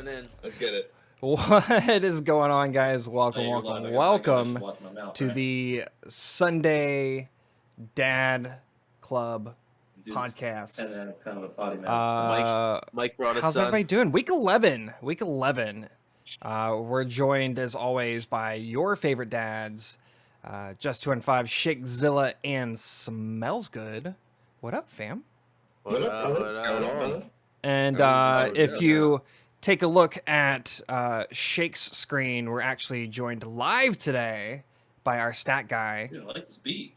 going in. Let's get it. What is going on, guys? Welcome Hey, you're live. welcome I gotta watch my mouth, to right? the Sunday Dad Club Dude, podcast. And then kind of a potty mouth. Mike brought his How's son. everybody doing? Week 11. We're joined, as always, by your favorite dads, Just 2 and 5, Shakezilla, and Smells Good. What up, fam? What up? And if you take a look at Shake's screen, we're actually joined live today by our stat guy. Dude, I like this beat.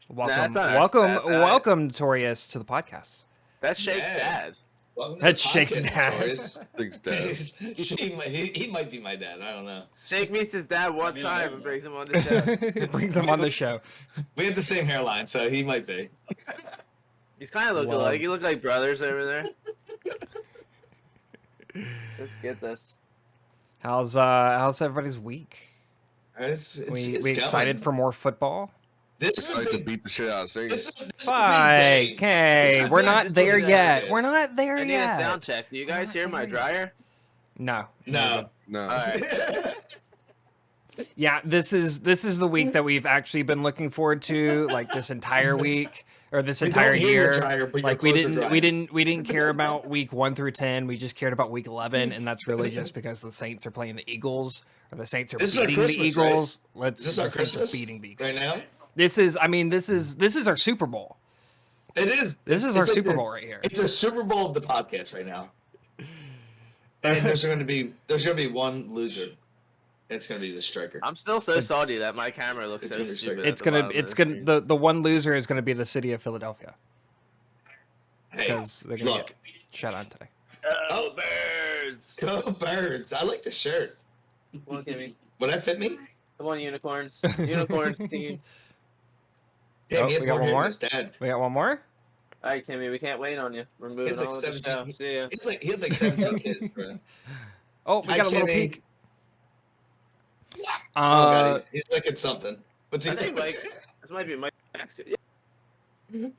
Welcome, that's not our welcome, stat guy. welcome, Torius, to the podcast. That's Shake's dad. Welcome to That's the Shake's podcast, dad. Taurus. Shake's dad. he might be my dad. I don't know. Shake meets his dad one I mean, time I and brings him on the show. Brings him on the show. We have the same hairline, so he might be. He's kind of looking Love. like, you look like brothers over there. Let's get this. How's everybody's week? It's We excited for more football? this is a Excited to big, beat the shit out of Saints. this is a big Bye. day. Okay, This- we're this not is there what yet. it is. We're not there I need a yet. sound check. Do you guys hear my dryer? No. No. No. All right. Yeah, this is the week that we've actually been looking forward to, like this entire week or this We entire don't hear your year. dryer, but your Like we clothes are didn't care about week 1 through 10. We just cared about week 11, and that's really just because the Saints are playing the Eagles, or the Saints are This is our beating the Christmas, Eagles. Is this The our Saints are Christmas beating the Eagles. right now? This is our Super Bowl. It is. This is It's our like Super the- Bowl right here. It's a Super Bowl of the podcast right now. And there's gonna be one loser. It's gonna be the striker. I'm still so It's- salty that my camera looks it's so gonna be stupid. It's at the gonna bottom of it's the gonna screen. the one loser is gonna be the city of Philadelphia Hey, because they're gonna look. get shut on today. Oh, birds! Go Birds! I like the shirt. Come on, Kimmy. Would that fit me? Come on, unicorns. Unicorns team. Yeah, Oh, he has we got more one hair more? than his dad. We got one more. All right, Kimmy, we can't wait on you. We're moving like on with the show. 17 See ya. He has like 17 kids, bro. Oh, we Hi, got a little Kimmy. peek. Oh god, Uh, he's looking something. What's he I think doing? Mike. This might be Mike. Yeah.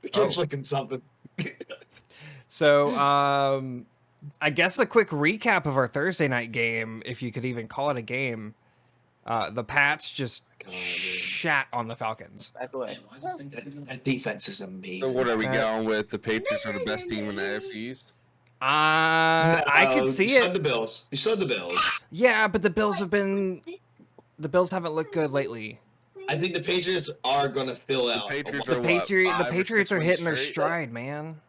The kid's looking something. so I guess a quick recap of our Thursday night game, if you could even call it a game. The Pats just God, dude. shat on the Falcons. Back away. Man, why is this thing getting That defense is amazing. So what are we Uh, going with? The Patriots are the best team in the AFC East? I could see you saw it. the Bills. You saw the Bills. Yeah, but the Bills haven't looked good lately. I think the Patriots are going to fill out. Patriots The are what, The 5 or Patriots 6 are wins hitting their straight? stride, man.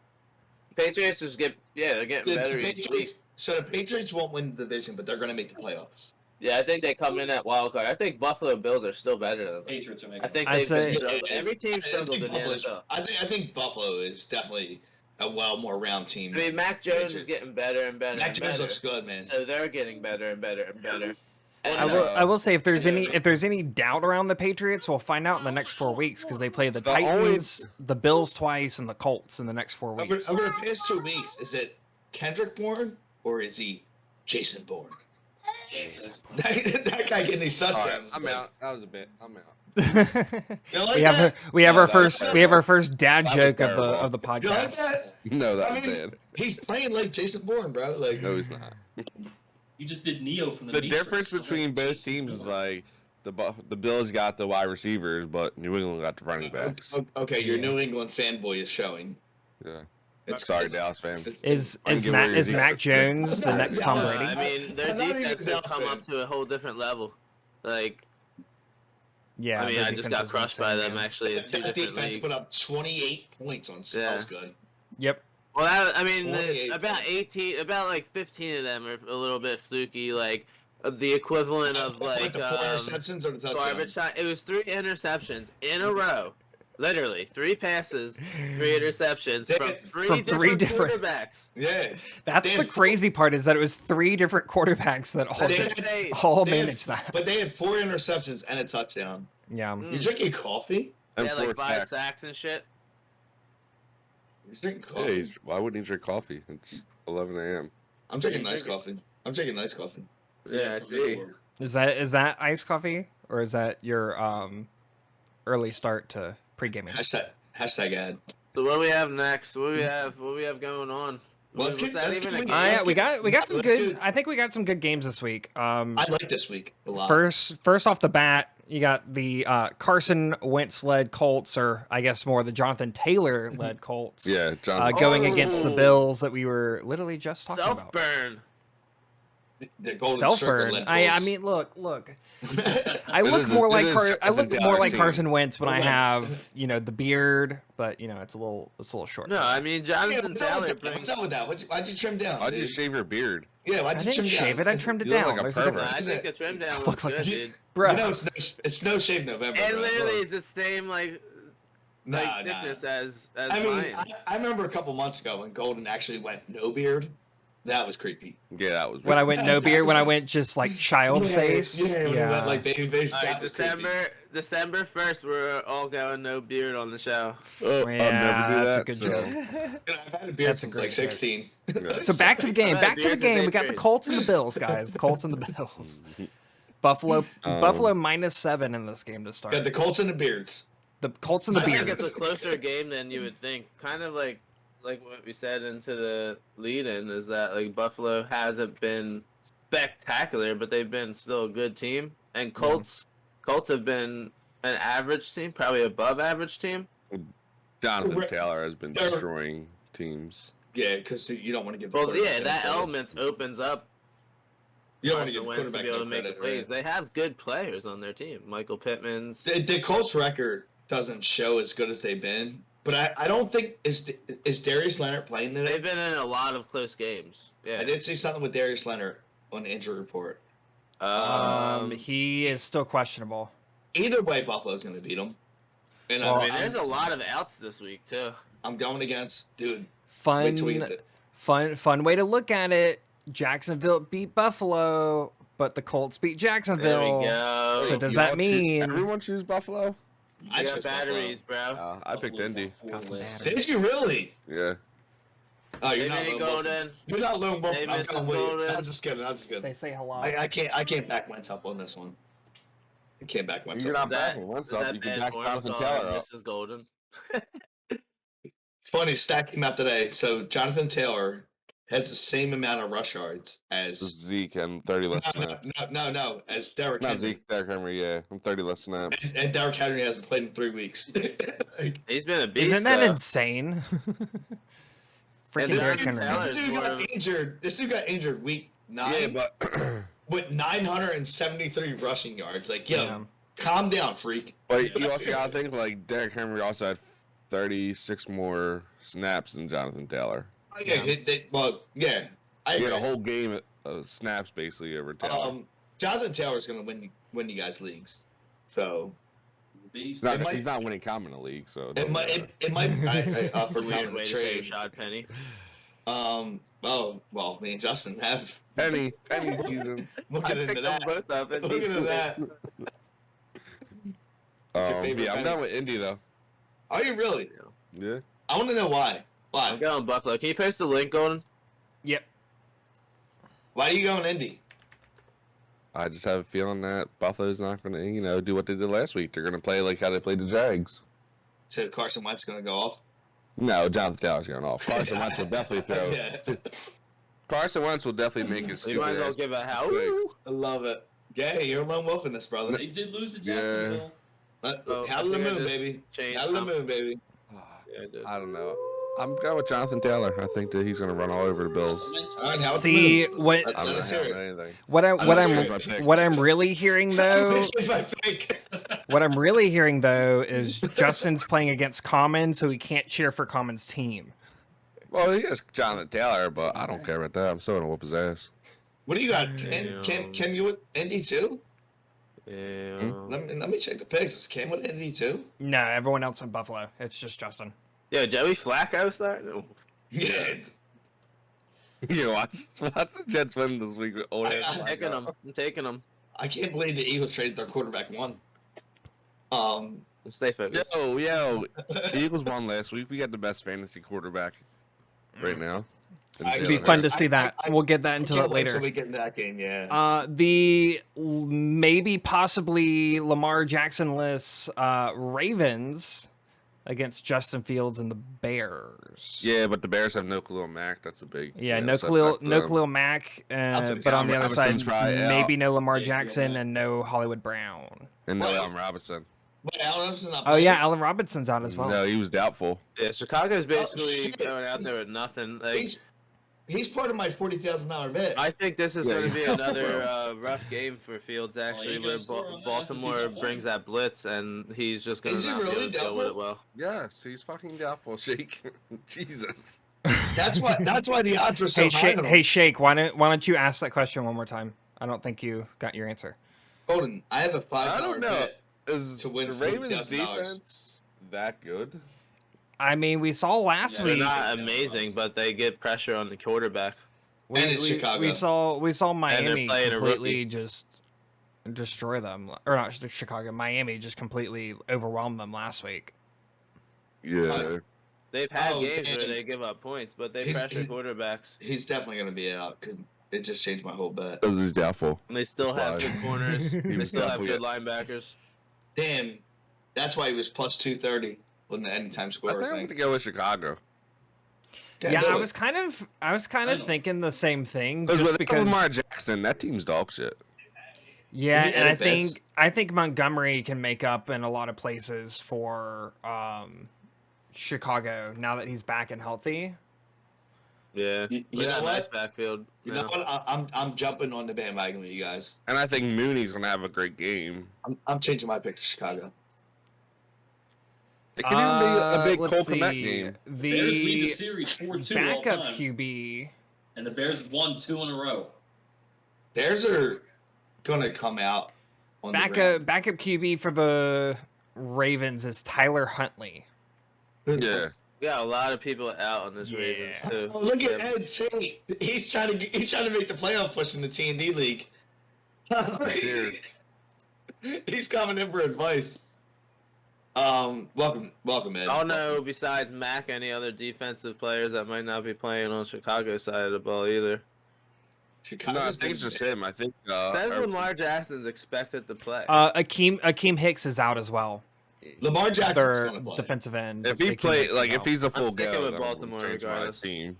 Patriots just they're getting better each Patriots, week. so the Patriots won't win the division, but they're going to make the playoffs. Yeah, I think they come in at wild card. I think Buffalo Bills are still better than them. Patriots are making I think I they've say- been struggling. Every team struggled in the Buffalo's- NFL. I think Buffalo is definitely a more round team. I mean, Mac Jones Patriots. is getting better and better Mac and Jones better. looks good, man. So they're getting better and better and better. And, I will say if there's any doubt around the Patriots, we'll find out in the next 4 weeks because they play the The only- Titans, the Bills twice, and the Colts in the next 4 weeks. Over the past 2 weeks, is it Kendrick Bourne or is he Jason Bourne? Jeez. that guy getting these All right, touchdowns. I'm out. That was a bit. I'm out. You like we have that? we have No, our that was first dad That was joke of terrible. the You like podcast. that? No, that I was mean, bad. he's playing like Jason Bourne, bro. Like, No, he's not. You just did Neo from the The Matrix. difference between both teams is like the Bills got the wide receivers, but New England got the running backs. okay, your Yeah. New England fanboy is showing. Yeah. It's Sorry, Dallas fan. Is I can get where Is you're Mac at. Jones the next Tom Yeah, Brady? I mean, their I'm not even defense a has Bills come fan. up to a whole different level. Like, Yeah, I mean, their I just defense got is crushed by insane, them man. actually in two That different defense leagues. put up 28 points on Yeah. Smells Good. Yep. Well, I mean, 28 about 18, about like 15 of them are a little bit fluky, like the equivalent of like the 4 interceptions or the touchdown? garbage time. It was 3 interceptions in a row. Literally, 3 passes, 3 interceptions from From 3 three different different- quarterbacks. Yeah. That's They the had- crazy part is that it was 3 different quarterbacks that all They did, had- all they had- managed that. But they had 4 interceptions and a touchdown. Yeah. Mm. You drinking coffee? They And had like 4 5 sacks. sacks and shit. You drinking Yeah, coffee? why wouldn't he drink coffee? It's 11 a.m. I'm drinking Yeah, nice drink it. coffee. I'm drinking nice coffee. Yeah, I see. Is that iced coffee or is that your early start to pre-gaming? Hashtag ad. So what do we have next? What do we have going on? Well, Was let's that get even a let's game? get- let's we get- got some let's good. get- I think we got some good games this week. I like this week a lot. First off the bat, you got the Carson Wentz led Colts, or I guess more the Jonathan Taylor led Colts. Yeah, John. Going against the Oh. Bills that we were literally just talking Self about. burn. The Golden Self Circle burn. led I Colts. mean, look. I It look is- more it like is I look Jonathan more like Taylor. Carson Wentz when I Wentz. have the beard, but it's a little short. No, I mean Yeah, Jonathan what's up Taylor with that? brings. What's up with that? Why'd you trim down? Why'd you dude? shave your beard? Yeah, why'd I you didn't trim shave down? it. I trimmed it You look down. like a There's a pervert. difference. I think the trim down Look looks like good, a- dude. Bro, You know, it's no shave November. And bro. literally is the same Nah, nah. thickness as I mean, mine. I remember a couple months ago when Golden actually went no beard. That was creepy. Yeah, that was. when I went no beard, when I went just like child face. Yeah, when he went like baby face. All that right, was creepy. December 1st, we're all going no beard on the show. Oh, I'll Yeah, never do that's that. a good so- joke. You know, I've had a beard That's a since great like joke. 16. Yeah. So back to the game. Alright, Back to the beers and game. We got the Patriots. Colts and the Bills, guys. The Colts and the Bills. Buffalo -7 in this game to start. Got the Colts and the beards. The Colts and the I think Beards. it's a closer game than you would think. Kind of like what we said into the lead-in is that like Buffalo hasn't been spectacular, but they've been still a good team. And Colts have been an average team, probably above average team. Jonathan Right. Taylor has been They're- destroying teams. Yeah, because you don't want to give. the Well, quarterback yeah, any that credit. element opens up You don't want to Carson give the Wentz to quarterback be able no to make the credit. plays. Right? They have good players on their team. Michael Pittman's. The Colts record doesn't show as good as they've been, but I don't think is Darius Leonard playing today? They've been in a lot of close games. Yeah. I did see something with Darius Leonard on the injury report. He is still questionable. Either way, Buffalo's going to beat them. And Well, I mean, I'm, there's a lot of outs this week too. I'm going against dude. Fun, Wait till we get fun way to look at it. Jacksonville beat Buffalo, but the Colts beat There Jacksonville. we go. So does Y'all that mean- everyone choose Buffalo? I I got chose batteries, bro. I picked Indy. Got some Buffalo. batteries. Did you really? Yeah. Oh, you're Hey, not Vinny lone wolf. Golden. You're not lone wolf. Hey, I'm Mrs. going with you. Golden. I'm just kidding. I'm just kidding. They say hello. I can't back Wentz up on this one. I can't back Wentz You're up. not backing Wentz up. You can back Jonathan Taylor up. Mrs. Golden. It's funny, stat came out today. So Jonathan Taylor has the same amount of rush yards as Zeke and 30 less snaps. no, as Derrick Not Henry. Zeke, Derrick Henry, yeah. I'm 30 less snaps. And Derrick Henry hasn't played in 3 weeks. Like, He's been a beast. Isn't that though. insane? Freaking And this Derrick dude Henry. Taylor- this dude more got of- injured. This dude got injured week 9 Yeah, but with 973 rushing yards. Like, yo, Yeah. calm down, freak. but you also gotta think like Derrick Henry also had 36 more snaps than Jonathan Taylor. Oh, yeah, yeah. I He had a agree. whole game of snaps basically over Taylor. Jonathan Taylor's gonna win you guys leagues. So he's, it not, might- he's not winning common in the league, so it might I offered Weird him way a to say trade. Shad Penny. Oh well, me and Justin have. Penny season. We'll I get into picked them that. both up. And We'll get into that. your favorite Yeah, I'm Penny? done with Indy though. Are you really? Yeah. I want to know why. I'm Why? going Buffalo. Can you post the link, Golden? Yep. Why are you going Indy? I just have a feeling that Buffalo's not going to, do what they did last week. They're going to play like how they played the Jags. So Carson Wentz gonna go off. No, Jonathan Taylor's going off. Carson Wentz will definitely throw. Yeah. Carson Wentz will definitely make his You might as well stupid give a ass how. mistakes. I love it. Yeah, you're a lone wolf in this, brother. They did lose to Yeah. Jacksonville. Out of the I think I moon, just baby. changed Out of the something. moon, baby. Yeah, I did. I don't know. I'm going with Jonathan Taylor. I think that he's going to run all over the Bills. All right, now See, what Let I'm not us hear having it. anything. what I what Let's I'm hear it. what I'm really hearing though Here's my pick. what I'm really hearing though is Justin's playing against Common, so he can't cheer for Common's team. Well, he is Jonathan Taylor, but I don't care about that. I'm still going to whoop his ass. What do you got? Cam, you with Indy too? Yeah. Let me check the picks. Is Cam with Indy too? No, everyone else in Buffalo. It's just Justin. Yo, Joey Flacco starting? Yeah. You watch the Jets win this week with old ass I'm I'm taking him. I'm taking him. I can't believe the Eagles traded their quarterback one. Stay focused. Yo, the Eagles won last week. We got the best fantasy quarterback right now. It'd be fun to see that. We'll get that into that Until later. we get in that game, yeah. The maybe possibly Lamar Jackson-less Ravens against Justin Fields and the Bears. Yeah, but the Bears have no Khalil Mack. That's a big. Yeah, you know, no setback Khalil, for no them. Khalil Mack, think but on the other Robinson's side, probably out. maybe no Lamar Yeah, Khalil Jackson Mack. and no Hollywood Brown. And no Well, Allen Robinson. But Allen Robinson's not Oh playing. yeah, Allen Robinson's out as well. No, he was doubtful. Yeah, Chicago's basically shit. going out there with nothing. Like, He's part of my $40,000 bet. I think this is Yeah, going to be yeah. another rough game for Fields, actually, ain't where gonna score on that. Baltimore He's not brings that blitz, and he's just going Is to he not be really able to deal with it doubtful? well. Yes, he's fucking doubtful. Shake. Jesus. That's why the odds were so Hey, high. on him. Hey, Shake, why don't you ask that question one more time? I don't think you got your answer. Golden, I have a $5 I don't know. bet. Is To win the Ravens $40,000. defense that good? I mean, we saw last Yeah, They're week. not amazing, but they get pressure on the quarterback. And it's Chicago. We saw Miami playing a completely rookie. just destroy them, or not Chicago. Miami just completely overwhelmed them last week. Yeah. They've had Oh, games where damn. they give up points, but they He's- pressure he- quarterbacks, He's definitely going to be out because it just changed my whole bet. Because he's doubtful. and they still have Why? good corners. They was still have definitely good linebackers. Damn, that's why he was plus 230 with the anytime I score think I'm thing. going to go with Chicago. Yeah, do I it. was kind of know. thinking the same thing, Because just without because. Lamar Jackson, that team's dog shit. Yeah, Any and bets? I think Montgomery can make up in a lot of places for Chicago now that he's back and healthy. Yeah, You we know got a nice what? backfield. You know what? I'm jumping on the bandwagon with you guys. And I think Mooney's going to have a great game. I'm changing my pick to Chicago. It could even be a big let's Cole see. Kmet game. Bears lead the The series 4-2 all backup time, QB. and the Bears have won 2 in a row. Bears are going to come out on the Backup QB for the Ravens is Tyler Huntley. ground. Yeah. We got a lot of people out on this Yeah. Ravens too. Oh, look at Yeah. Ed Tate. He's trying to make the playoff push in the T&D league. Serious. He's coming in for advice. Welcome, Ed. I don't know. Besides Mac, any other defensive players that might not be playing on Chicago side of the ball either. Chicago's No, I think it's been- just him. I think. Says Lamar Jackson's expected to play. Akeem Hicks is out as well. Lamar Jackson's Their going to play. defensive end. If he Akeem play, Hicks is like, if out. he's a full sticking go, with then Baltimore change my regardless. team.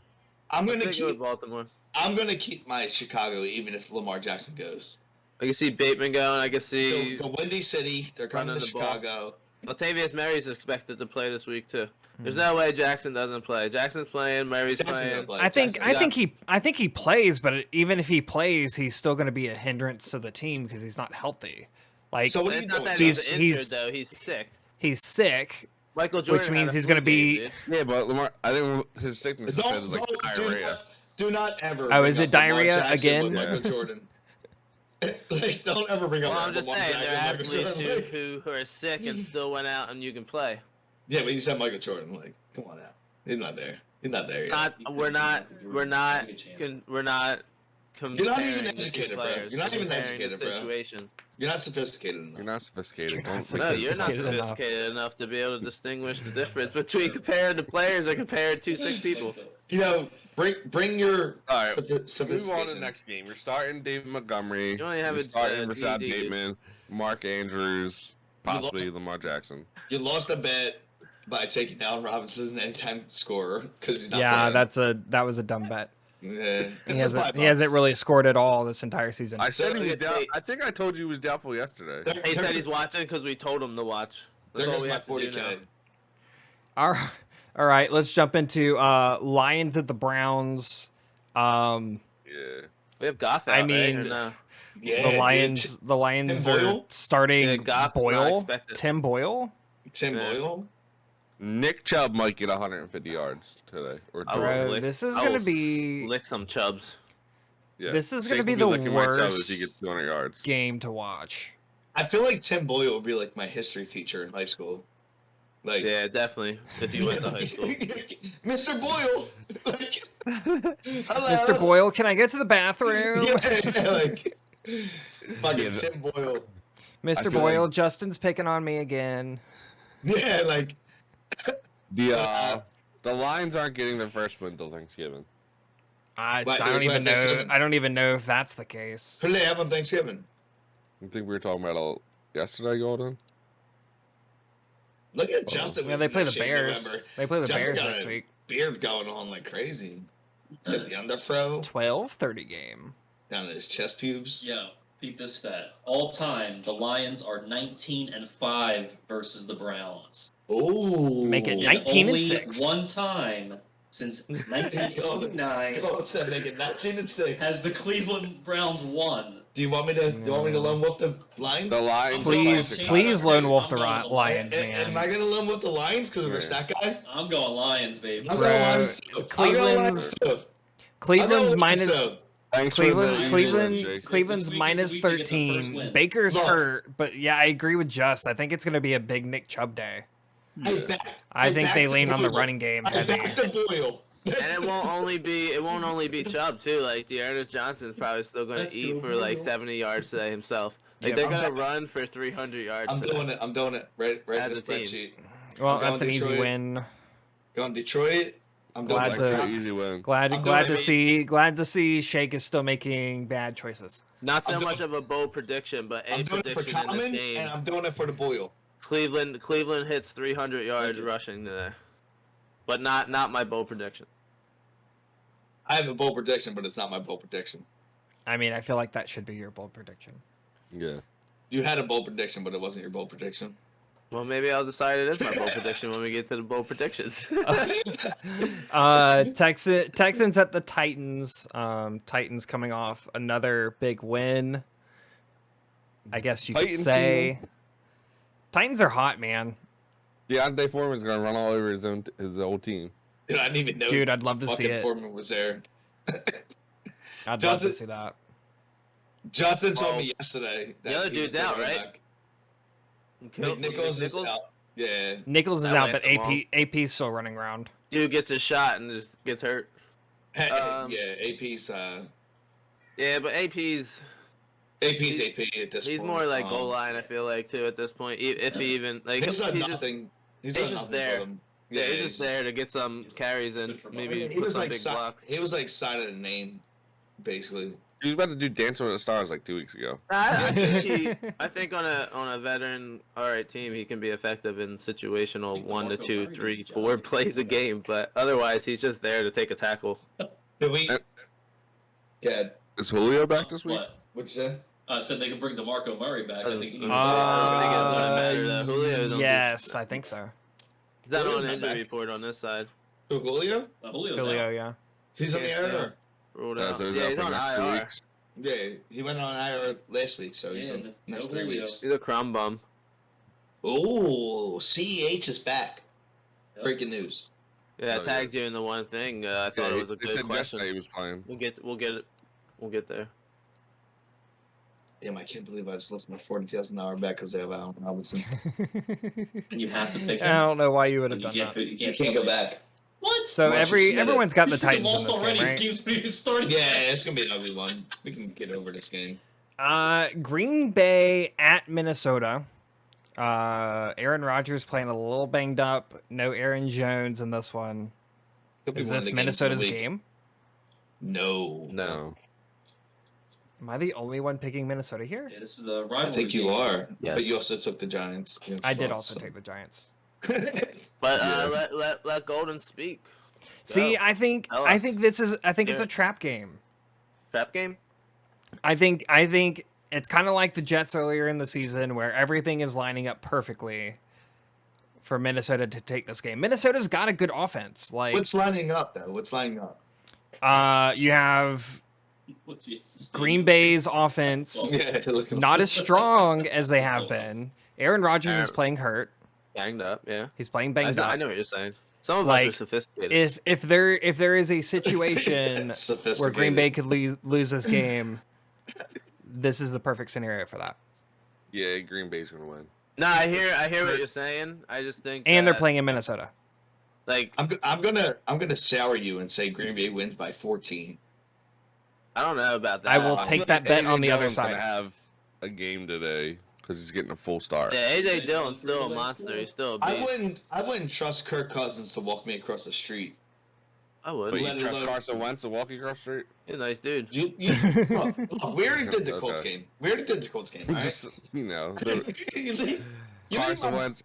I'm Let's going to take it with keep. Baltimore. I'm going to keep my Chicago even if Lamar Jackson goes. I can see Bateman going. I can see The Windy City. They're coming to running the ball. Chicago. Latavius Murray's expected to play this week too. There's no way Jackson doesn't play. Jackson's playing. Murray's Jackson's playing. gonna play. I think Jackson- I think he plays, but even if he plays, he's still going to be a hindrance to the team because he's not healthy. Like So what are It's you not doing? that He's- he's injured he's- though. He's sick. he's sick. Michael Jordan Which had means a he's flu gonna be- game, Yeah, but Lamar, I think his sickness is Don't, like diarrhea. do not ever. Oh, bring is up it Lamar diarrhea Jackson again? with Michael Jordan. Like, don't ever bring up. Well, I'm just Lamar saying, there are Jackson, Michael athletes Jordan. who are sick and still went out and you can play. Yeah, but you said Michael Jordan. Like, come on now. He's not there. He's not there yet. We're not comparing You're not even the two educated, bro. players. You're not We're even comparing the educated, bro. situation. You're not sophisticated enough. You're not sophisticated. You're not Don't think No, this you're is- not Sophisticated enough. sophisticated enough to be able to distinguish the difference between comparing the players or comparing two sick people. You know, bring your All right, sophistication. Move on to the next game. You're starting David Montgomery. You only have You're a starting Rashad GD. Bateman, Mark Andrews, possibly Lamar Jackson. You lost a bet by taking Allen Robinson as an anytime scorer because he's not. Yeah, playing. that was a dumb bet. Yeah, He hasn't really scored at all this entire season. I said he was look at down. Tate. I think I told you he was doubtful yesterday. He said he's watching because we told him to watch. That's There all goes we my have to do now. 40K. All right, let's jump into Lions at the Browns. Yeah. We have Goff out, I right, or mean, no? Yeah, the Lions Tim are Boyle? starting Yeah, Goff's not Boyle. expected. Tim Boyle. Tim Yeah. Boyle. Nick Chubb might get 150 yards today. Or I will Bro, lick- this is I gonna will be lick some chubs. yeah. this is gonna Shake be will the licking my Chubb worst if he gets 200 yards. game to watch. I feel like Tim Boyle would be like my history teacher in high school. Like, Yeah, definitely. If you went to high school. Mr. Boyle. Like, hello. Mr. Boyle, can I get to the bathroom? Yeah, like fucking Yeah, Tim Boyle. Mr. feel Boyle, like- Justin's picking on me again. Yeah, like The Lions aren't getting their first win until Thanksgiving. I What, don't they even play know. Thanksgiving? I don't even know if that's the case. who do they have on Thanksgiving? I think we were talking about yesterday, Golden. Look at Justin. Yeah, they play the with no shave Bears. November. They play the Justin Bears got next a week. Beard going on like crazy. He's got the underthrow 12:30 game. down his chest pubes. Yeah, beat this stat. All time, the Lions are 19-5 versus the Browns. Oh, Make it And 19 and only 6. one time since 1989 Colts said make it 19-6. has the Cleveland Browns won. Do you want me to? Do you want me to lone wolf the Lions? The Lions. Please, I'm please going- lone wolf I'm the going with the Lions, Am man. I gonna lone wolf the Lions because of our Yeah. stat guy? I'm going Lions, baby. I'm Bro, going Lions too. Cleveland's- I'm going Cleveland's Lions minus too. Thanks for the Cleveland easy one, Jake. Cleveland's This week is minus the week they get the first 13. win. Baker's Look. hurt, but yeah, I agree with Just. I think it's going to be a big Nick Chubb day. Yeah. I think they backed lean on the Boyle. running game I heavy. backed the Boyle. And it won't only be Chubb too. Like Dearness Johnson's probably still going Let's to eat go, for like Boyle. 70 yards today himself. Like Yeah, they're I'm going to sorry. run for 300 yards. I'm today. doing it. I'm doing it. Right As in the a team. spreadsheet. Well, I'm that's an going easy Detroit. win. Going Detroit. I'm doing Glad Thanks to- for the easy win. Glad I'm glad doing to see Shake is still making bad choices. Not so I'm much of a bold prediction, but a I'm doing it for prediction in this Common, game. and I'm doing it for the Boyle. Cleveland hits 300 yards you. rushing today, but not my bold prediction. I have a bold prediction, but it's not my bold prediction. I mean, I feel like that should be your bold prediction. Yeah. You had a bold prediction, but it wasn't your bold prediction. Well, maybe I'll decide it is my bold prediction when we get to the bold predictions. Texans at the Titans. Titans coming off another big win. I guess you could Titan say. team. Titans are hot, man. Deontay Foreman's gonna run all over his old team. Dude, I didn't even know. Dude, I'd love to see fucking it. Foreman was there. I'd love to Jonathan- see that. Jonathan told Well, me yesterday that the other he was dude's out, running right? back. Nichols is out. Yeah. Nichols is That out, but lasts a while. AP's still running around. Dude gets a shot and just gets hurt. Yeah, AP's Yeah, but AP's AP's AP at this he's point. more like goal line. I feel like too at this point. If he even like He's done he's just nothing. he's done just nothing there. for them. yeah, he's just there to get some carries in, Good for maybe He put was some like big blocks. he was like signing a name, basically. He was about to do Dancing with the Stars like 2 weeks ago. I think on a veteran alright team he can be effective in situational think 1 to DeMarco 2, Murray 3, does his 4 job. plays a game, but otherwise he's just there to take a tackle. Did we? Uh, Yeah. Is Julio back this week? What? What'd you say? I said they could bring DeMarco Murray back. I think he needs Yes, I think so. Is that Julio's on not injury back. report on this side? Who, Julio? Julio's Julio, out. yeah. He's on the Can't IR. Ruled Yeah, out. so he's Yeah, out he's for on the next 2 IR. weeks. Yeah, he went on IR last week, so he's Yeah, on no next 3 Julio. weeks. He's a crumb bum. Oh, CEH is back. Yep. Breaking news. Yeah, I Oh, tagged you in the one thing. I thought Yeah, it was a they good said question. yesterday he was playing. We'll get there. Damn, I can't believe I just lost my $40,000 bet because I have Allen Robinson. And you have to pick I him. don't know why you would have You done can't, that. you You can't, can't go back. What? So Watch it, get everyone's got the They've Titans in lost this already. game, The right? game's been started. Yeah, it's gonna be an ugly one. We can get over this game. Green Bay at Minnesota. Aaron Rodgers playing a little banged up. No Aaron Jones in this one. Could be Is one of this the games of the Minnesota's week. game? No. No. Am I the only one picking Minnesota here? Yeah, this is the rivalry. I think you game. are. Yes. But you also took the Giants. against I did Bucks, also so. take the Giants. But Yeah. let Golden speak. See, Go. I think Tell I us. think it's Yeah. a trap game. Trap game. I think it's kind of like the Jets earlier in the season where everything is lining up perfectly for Minnesota to take this game. Minnesota's got a good offense. Like What's lining up though? What's lining up? you have What's the Green Bay's offense Yeah, not as strong as they have been. Aaron Rodgers is playing hurt. Ganged up. Yeah. He's playing I, banged I up. know what you're saying. Some of Like, us are sophisticated. If there is a situation where Green Bay could lose this game, this is the perfect scenario for that. Yeah, Green Bay's gonna win. No, I hear what you're saying. I just think And they're that, playing in Minnesota. like I'm gonna sour you and say Green Bay wins by 14. I don't know about that. I will I take feel that bet on the other Dillon's side. Gonna have a game today because he's getting a full start. Yeah, AJ Dillon's still a monster. He's still a beast. I wouldn't trust Kirk Cousins to walk me across the street. I would. But you Let trust alone- Carson Wentz to walk across the street? He's a nice dude. You look, we already did the Colts Okay. game. We already did the Colts game. All right? Just the you leave Carson my- Wentz.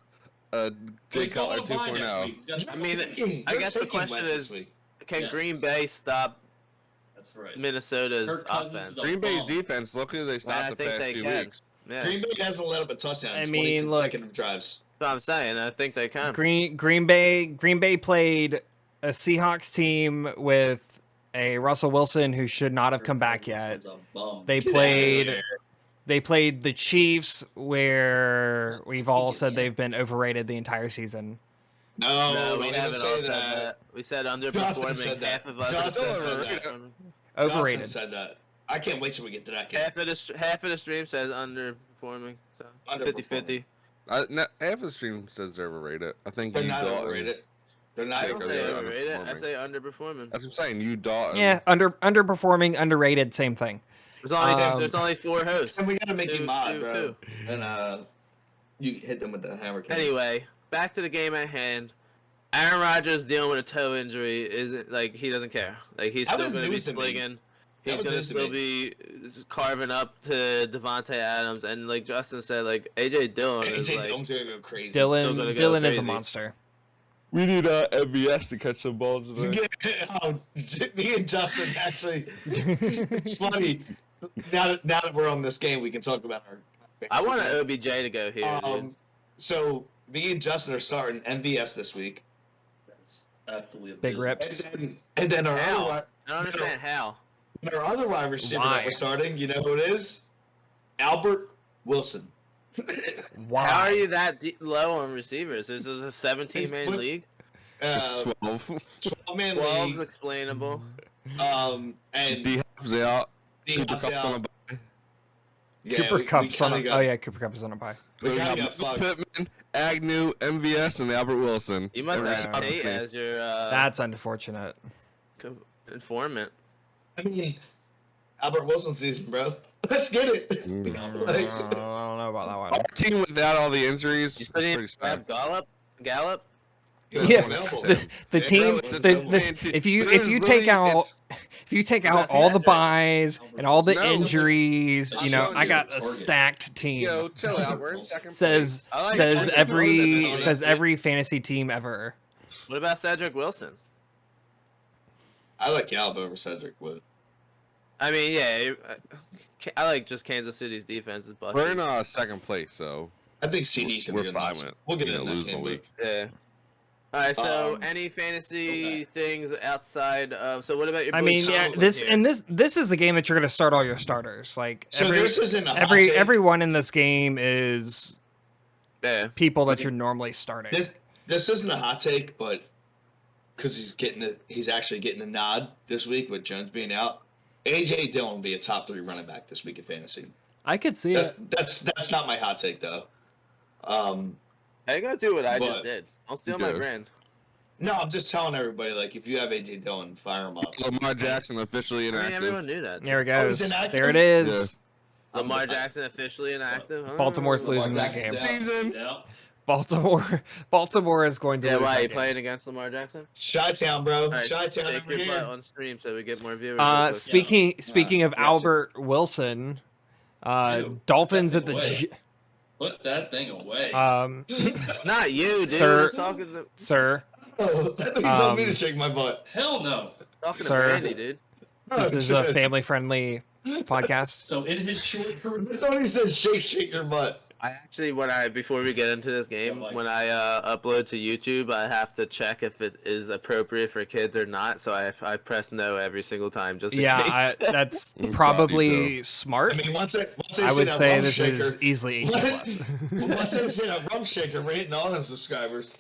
Jay He's going Cutler to bye next 2.0. week. He's got- I mean, They're I guess the taking question Wentz is, this week. can Yes. Green Bay stop That's right. Minnesota's Kirk Cousins offense? is a Green Bay's bum. defense, look who they I stopped the think past they few can. weeks. Yeah, Green Bay hasn't let up a touchdown. I in 20 mean, look- consecutive drives. that's what I'm saying. I think they can. Green Bay played a Seahawks team with a Russell Wilson who should not have come back yet. He's a bum. They Get outta played here. they played the Chiefs, where we've all Get said here. they've been overrated the entire season. No, No, we don't haven't even all say said that. that. We said Justin underperforming. said that. Half of us Justin said said overrated. that. Overrated. Justin said that. I can't wait till we get to that game. Half of the stream says underperforming. So Underperforming. 50-50. Half the stream says they're overrated. I think They're you not Dalton. overrated. They're not I don't Think say they're overrated. I underperforming. say underperforming. That's what I'm saying. You Dalton. Yeah, underperforming, underrated, same thing. There's only 4 hosts. And we gotta make you Two, mod, two, bro. two. And you hit them with the hammer. King. Anyway, back to the game at hand. Aaron Rodgers dealing with a toe injury isn't like he doesn't care. Like he's That still was going to be news to me. slinging. He's was going to news to still me. be carving up to Devontae Adams, and like Justin said, like AJ Dillon is AJ like Dillon's gonna go crazy. Still Dylan gonna go Dylan is a crazy. monster. We need MVS to catch some balls today. Me and Justin actually. It's funny. Now that we're on this game, we can talk about our. I want an OBJ to go here. Dude. So me and Justin are starting MVS this week, That's absolutely Big abysmal. rips. and then our How? other, I don't understand how. wide receiver Why? that we're starting. You know who it is? Albert Wilson. Why? How are you that low on receivers? This is a 17-man It's- league. It's 12. 12-man 12's league. explainable. And D-Hop's out. D Cooper Hop's Cup's out. on a bye. Yeah, Cooper we Cup's on kinda a, got- oh yeah, Cooper Cup is on a bye. We So we kinda got got fucked. Pittman, Agnew, MVS, and Albert Wilson. You must Every have shot Tate me. as your That's unfortunate. informant. I mean, Albert Wilson season, bro. Let's get it. Mm. I Like, don't know about that Our one. team without all the injuries You is still need pretty to sad. grab Gallup? Yeah, available. the Yeah, team. bro, If you it's take out it's- all the Cedric. buys and all the No. injuries, I'm you know, showing I you got the a target. stacked team. Yo, chill out. We're in second Says I like says Cedric every Wilson. says every fantasy team ever. What about Cedric Wilson? I like Gallup over Cedric Wood. I mean, yeah, I like just Kansas City's defense is busted. We're in second place, so I think CD's gonna we're be a fine nice. with We'll get you it know, in that losing a game, week. Yeah. All right. So, Um, any fantasy okay. things outside of? So, what about your? I boy mean, yeah, Cleveland this here? and this is the game that you're going to start all your starters. Like So every this isn't a hot take. everyone in this game is Yeah. people that you're normally starting. This isn't a hot take, but because he's actually getting the nod this week with Jones being out. AJ Dillon will be a top 3 running back this week in fantasy. I could see it. That's not my hot take though. I gotta do what I just But- did. Don't steal my Okay. brand. No, I'm just telling everybody, like, if you have AJ Dillon, fire him up. Lamar Jackson officially I mean, inactive. everyone knew that. There it Oh, he's goes. inactive? There it is. Lamar Jackson officially inactive. Huh? Baltimore's Lamar losing that Jackson game. down. Season. Yeah. Baltimore is going to Yeah, lose why that you game. playing against Lamar Jackson? Chi-Town, bro. All right, Chi-Town take over your butt here. on stream so we get more viewers. real quick. Speaking of gotcha. Albert Wilson, Ew, Dolphins that at the thing away. G- Put that thing away. Not you, dude. Sir. I was talking to sir. Oh, I thought you told me to Um, shake my butt. Hell no. Sir. Brandy, dude. This Oh, is a shit. family-friendly podcast. So in his short career, I thought he said shake your butt. I actually, before we get into this game, Yeah, Mike. when I upload to YouTube, I have to check if it is appropriate for kids or not. So I press no every single time, just in Yeah, case. that's Mm, probably I smart. mean, once they I see would that say rum this shaker, is easily 18 plus. once they see that rum shaker, we're hitting all them subscribers.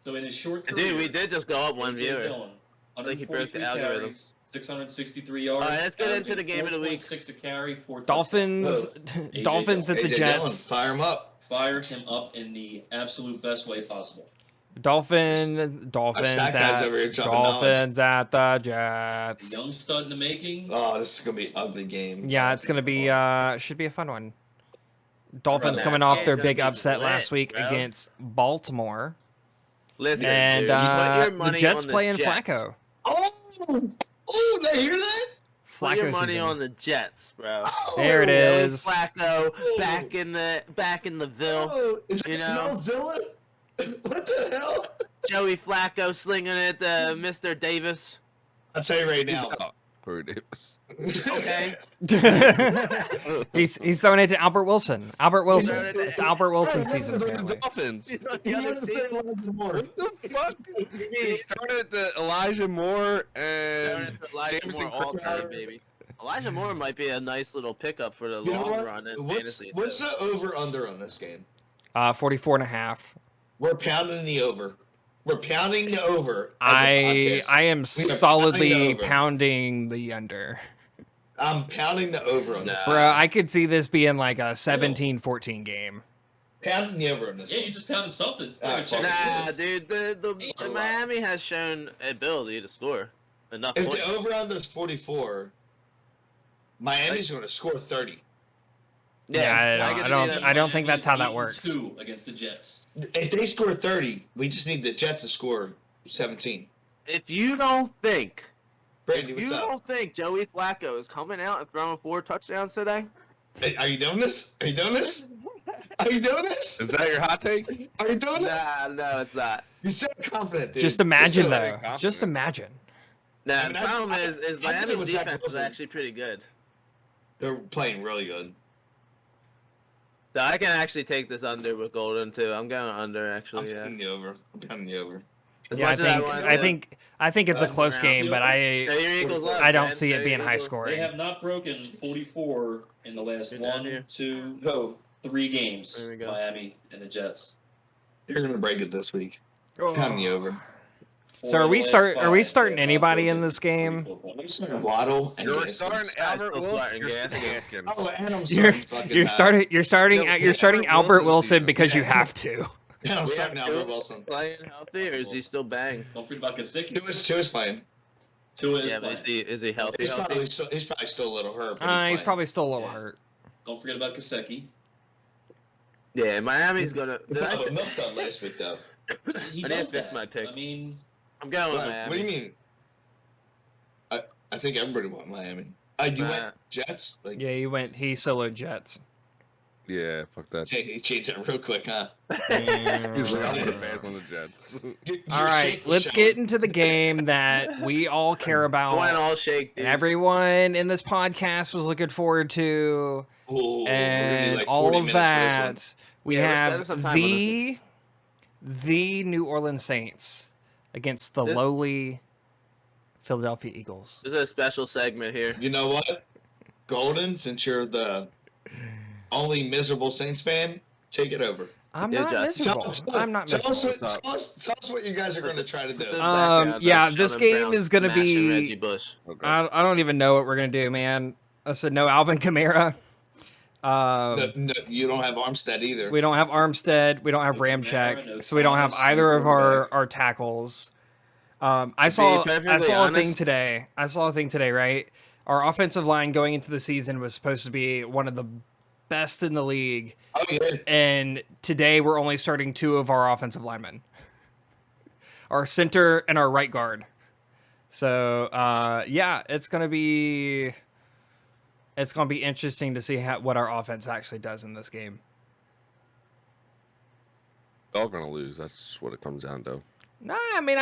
so in his short career, Dude, we did just go up one AJ viewer. Dillon, Like he broke the 143 algorithm. carries, 663 yards. All right, let's get into the averaging game of the week. 4.6 a carry, 4 Dolphins, AJ Dolphins at the AJ Dillon, Jets. fire him up. Fire him up in the absolute best way possible. Dolphins stack guys at over here dropping Dolphins at the A Jets. young stud in the making. Oh, this is gonna be an ugly game. Yeah, it's gonna be should be a fun one. Dolphins Bro, coming that off game's their gonna big be upset lit, last week bro. against Baltimore, Listen, and dude, you put your the money Jets on the playing Jets. Flacco. Oh, did I hear that? Put your Flacco money season. on the Jets, bro. There it Joey is. Flacco back in the Ville. Oh, is You that know? Smellzilla? What the hell? Joey Flacco slinging it to Mr. Davis. I'll tell you right He's now. out. Corey Davis. Okay. he's throwing it to Albert Wilson. Albert Wilson. throwing it to- It's Albert Wilson Hey, season, listen, apparently. Dolphins. The other team. What the fuck? He started to Elijah Moore Throwing and it to Elijah Jameson Moore all Crowder. time, baby. Elijah Moore might be a nice little pickup for the You know long what? run in What's fantasy. the over/under on this game? 44.5. We're pounding the over. We're pounding the over. as a I podcast. am pounding solidly the over. pounding the under. I'm pounding the over on this. Nah. Bro, I could see this being like a 17-14 game. Pounding the over on this. Yeah, one. you just pounded something. Alright, Check Nah, it. dude, the Ain't a lot. Miami has shown ability to score enough If points. the over/under is 44, Miami's going to score 30. Yeah, can see don't- that. I don't think Miami that's how that is works. 8-2 against the Jets. If they score 30, we just need the Jets to score 17. If you don't think, Brandy, if what's you up? don't think Joey Flacco is coming out and throwing 4 touchdowns today, Hey, are you doing this? Are you doing this? Are you doing this? Is that your hot take? Are you doing it? nah, no, it's not. You sound confident, dude. Just imagine, do it. though. confident. Just imagine. Nah, I the mean, I- problem I- is I did it Miami's with Zach defense is Wilson. actually pretty good. They're playing really good. So I can actually take this under with Golden too. I'm going under I'm actually. Yeah. pounding you over. I'm pounding you over. As Yeah, much as I wanna- think it's a That's close around. game, but Yeah, your Eagles love, I don't man. see it Your being high Eagles- They scoring. have not broken 44 in the last You're down 1, here. 2, no, 3 games. There we go. Miami and the Jets. You're gonna break it this week. Pounding you over. So are we starting anybody in this game? Waddle and You're Gaskins. starting Guy's Albert still Wilson. starting You're starting Gaskins. Gaskins. Oh, Adam's You're fucking you're starting No, you're starting Albert Albert Wilson Wilson season. because you have to. Adam's We starting have Albert Tua Wilson. playing healthy, or is he still banged? Don't forget about Gesicki. Two is playing. Tua is Yeah, but playing. is he healthy? He's probably still a little hurt. But He's playing. probably still a little hurt. Don't forget about Gesicki. Yeah, Miami's gonna. He played with Milk Dud last week though. He I need to does fix that. my pick. I mean, I'm going with What, Miami. what do you mean? I think everybody went Miami. You Nah. went Jets? Like, Yeah, he soloed Jets. Yeah, fuck that. he changed that real quick, huh? He's like, I'm gonna pass on the Jets. All right, let's get into the game that we all care I went about all shake, dude. and everyone in this podcast was looking forward to, and all of that. We Yeah, we're have spending some time on the New Orleans Saints against the This- lowly Philadelphia Eagles. This is a special segment here. You know what? Golden, since you're the only miserable Saints fan, take it over. I'm Yeah, not Justin. miserable. I'm not tell miserable. us what you guys are going to try to do. Yeah, this game is gonna be- Reggie Bush. Okay. I don't even know what we're gonna do, man. I said no Alvin Kamara. No, you don't have Armstead either. We don't have Armstead. We don't have No Kamara, no Ramczyk. So we don't have Thomas, either no of our, quarterback. our tackles. I saw perfectly a thing honest- today. Right? Our offensive line going into the season was supposed to be one of the best in the league, Oh, yeah. and today we're only starting 2 of our offensive linemen, our center and our right guard. So yeah, it's gonna be interesting to see what our offense actually does in this game. Y'all gonna lose. That's what it comes down to. No, I mean,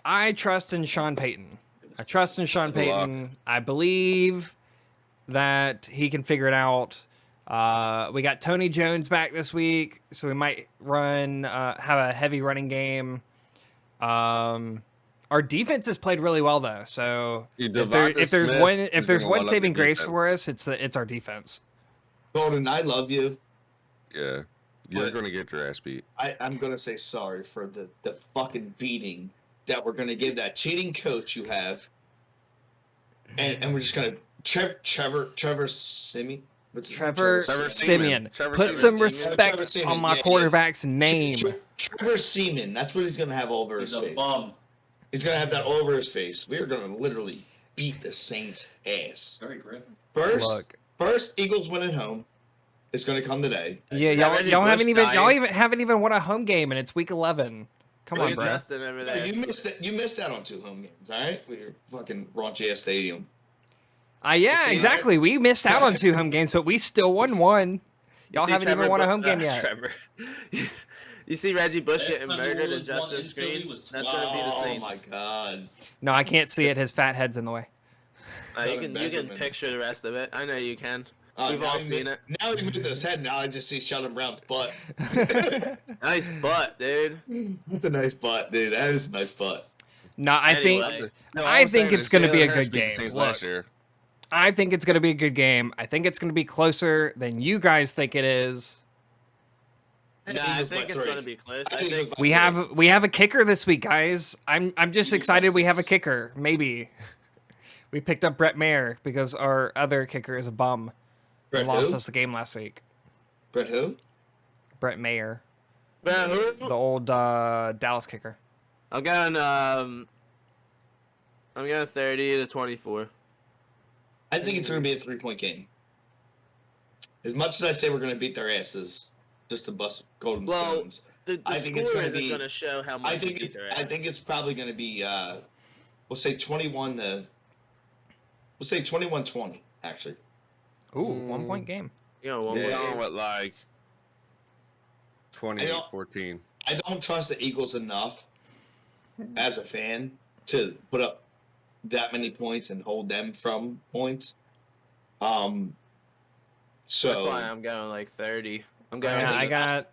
I trust in Sean Payton. I trust in Sean Good luck. Payton. I believe that he can figure it out. We got Tony Jones back this week, so we might have a heavy running game. Our defense has played really well though, so if there's one saving grace for us, it's our defense. Golden, I love you. Yeah, you're But- gonna get your ass beat. I'm going to say sorry for the fucking beating that we're going to give that cheating coach you have. And we're just going to... Trevor Simeon? What's his name? Trevor Trevor Simeon, Trevor put Simeon. some Yeah, respect Trevor Simeon. on my Yeah, yeah. quarterback's name. Trevor Seaman. That's what he's going to have all over he's his a face. bum. He's going to have that all over his face. We are going to literally beat the Saints' ass. Very grim. Look, First Eagles win at home. It's going to come today. yeah, Is that Reggie y'all haven't Bush even dying? haven't even won a home game, and it's week 11. Come Look on, at bro. Justin over No, there. you missed out on 2 home games, all right? With your fucking raunchy ass stadium. Yeah, See, exactly. We missed out on 2 home games, but we still won 1. Y'all See haven't Trevor even won a Bu- home game yet. Trevor. You see Reggie Bush Last getting time the murdered and Orioles won Justin in Philly Screen? was That's gonna be the Oh Saints. my god. No, I can't see it. His fat head's in the way. You Kevin can Benjamin. picture the rest of it. I know you can. Oh, We've now all he seen mo- it. Now he moved his head. Now I just see Sheldon Brown's butt. Nice butt, dude. That's a nice butt, dude. That is a nice butt. No, I think Anyway. No, I all I'm think saying it's is gonna be Jalen a Hurts good beat the game. Saints Look. last year. I think it's going to be a good game. I think it's going to be closer than you guys think it is. Nah, I think it's gonna be close. I think We have a kicker this week, guys. I'm just excited we have a kicker. Maybe we picked up Brett Mayer because our other kicker is a bum Brett and lost who? us the game last week. Brett who? Brett Mayer, But the old Dallas kicker. I'm going 30-24. I think it's going to be a 3-point game. As much as I say we're going to beat their asses, just to bust Golden Well, Stones, The I think it's score gonna isn't be- gonna show how much I you think beat it's their I ass. think it's probably going to be we'll say 21 to we'll say 21-20 actually. Ooh, 1 point game. You know, one Yeah. more We're going game. with like 28-14. I don't trust the Eagles enough as a fan to put up that many points and hold them from points. So That's why I'm going like 30. I'm going. Yeah, think I I'm got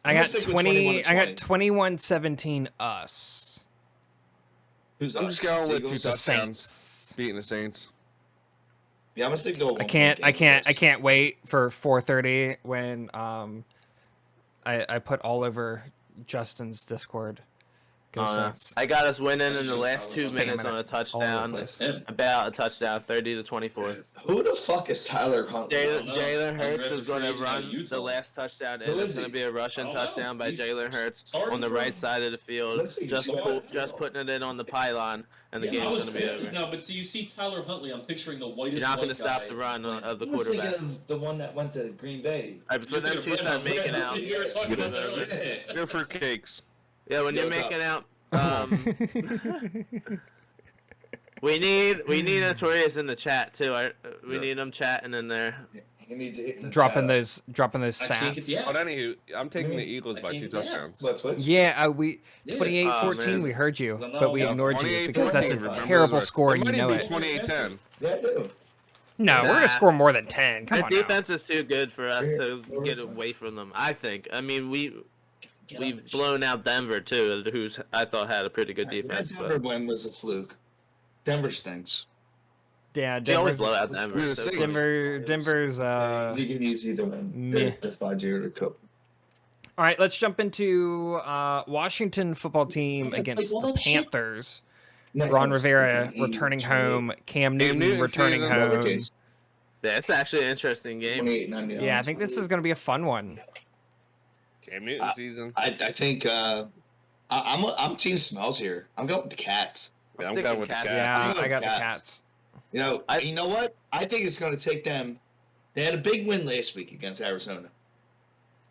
gonna stick with 20. I got 21-20. 21-17 us. who's I'm us? just going with Eagles? two The touchdowns. Saints. Beating the Saints. Yeah, I'm gonna stick to a I 1-point can't. I game can't. with I this. can't wait for 4:30 when I put all over Justin's Discord. Go Saints. I got us winning in the Shoot, last 2 spamming minutes it on a all over touchdown. the place. Him. About a touchdown, 30-24. Who the fuck is Tyler Huntley? Jalen know. Jalen Hurts Undrafted is going to free agent out of run Utah. the last touchdown, Who and is it's going he? to be a Russian I don't know. touchdown by He's Jalen Hurts starting on the for right him. side of the field, Let's see, just he's just putting it in on the pylon, and the Yeah, I game's was going to be over. No, but see, you see Tyler Huntley. I'm picturing the whitest. You're not going to white stop guy the run playing. of the I was thinking quarterback. of the one that went to Green Bay. For You're them thinking two of start Brett making Huntley. out. You were talking about that Good. earlier. Go for cakes. Yeah, when Yo, you're what's making up? out. We need Notorious in the chat too. We Yeah. need him chatting in there. You need to hit in the dropping chat. those I can't get stats. the app. But anywho, I'm taking the Mm. Eagles by I 2 can't- yeah. touchdowns. What, Twitch? Yeah, we Yes. 28-14. man. We heard you, Well, no, but we yeah, ignored you 28-14, because that's a remember terrible those- score It and you might know be it. 28-10. Yeah, I do. No, we're Nah. gonna score more than 10. Come Their on now. defense is too good for us to Where get is it? away from them. I think. I mean, Get we've off the blown out Denver too, who's I thought had a pretty good defense. That Denver But win was a fluke. Denver stinks. Yeah, they always Denver's, blow out We're Denver. the so Saints. Denver's You can use either one. meh. They're 5-0 to cope. All right, let's jump into Washington football team Yeah, against like, the all that shit. Panthers. Ron Rivera returning home. Cam Newton Newton returning season, home. Yeah, it's actually an interesting game. 28-99. Yeah, I think this is going to be a fun one. Cam Newton season. I think I'm Team Smells here. I'm going with the Cats. Yeah, I'm sticking going with the Cats. Cats. Yeah, think I got the Cats. Cats. You know what? I think it's going to take them. They had a big win last week against Arizona.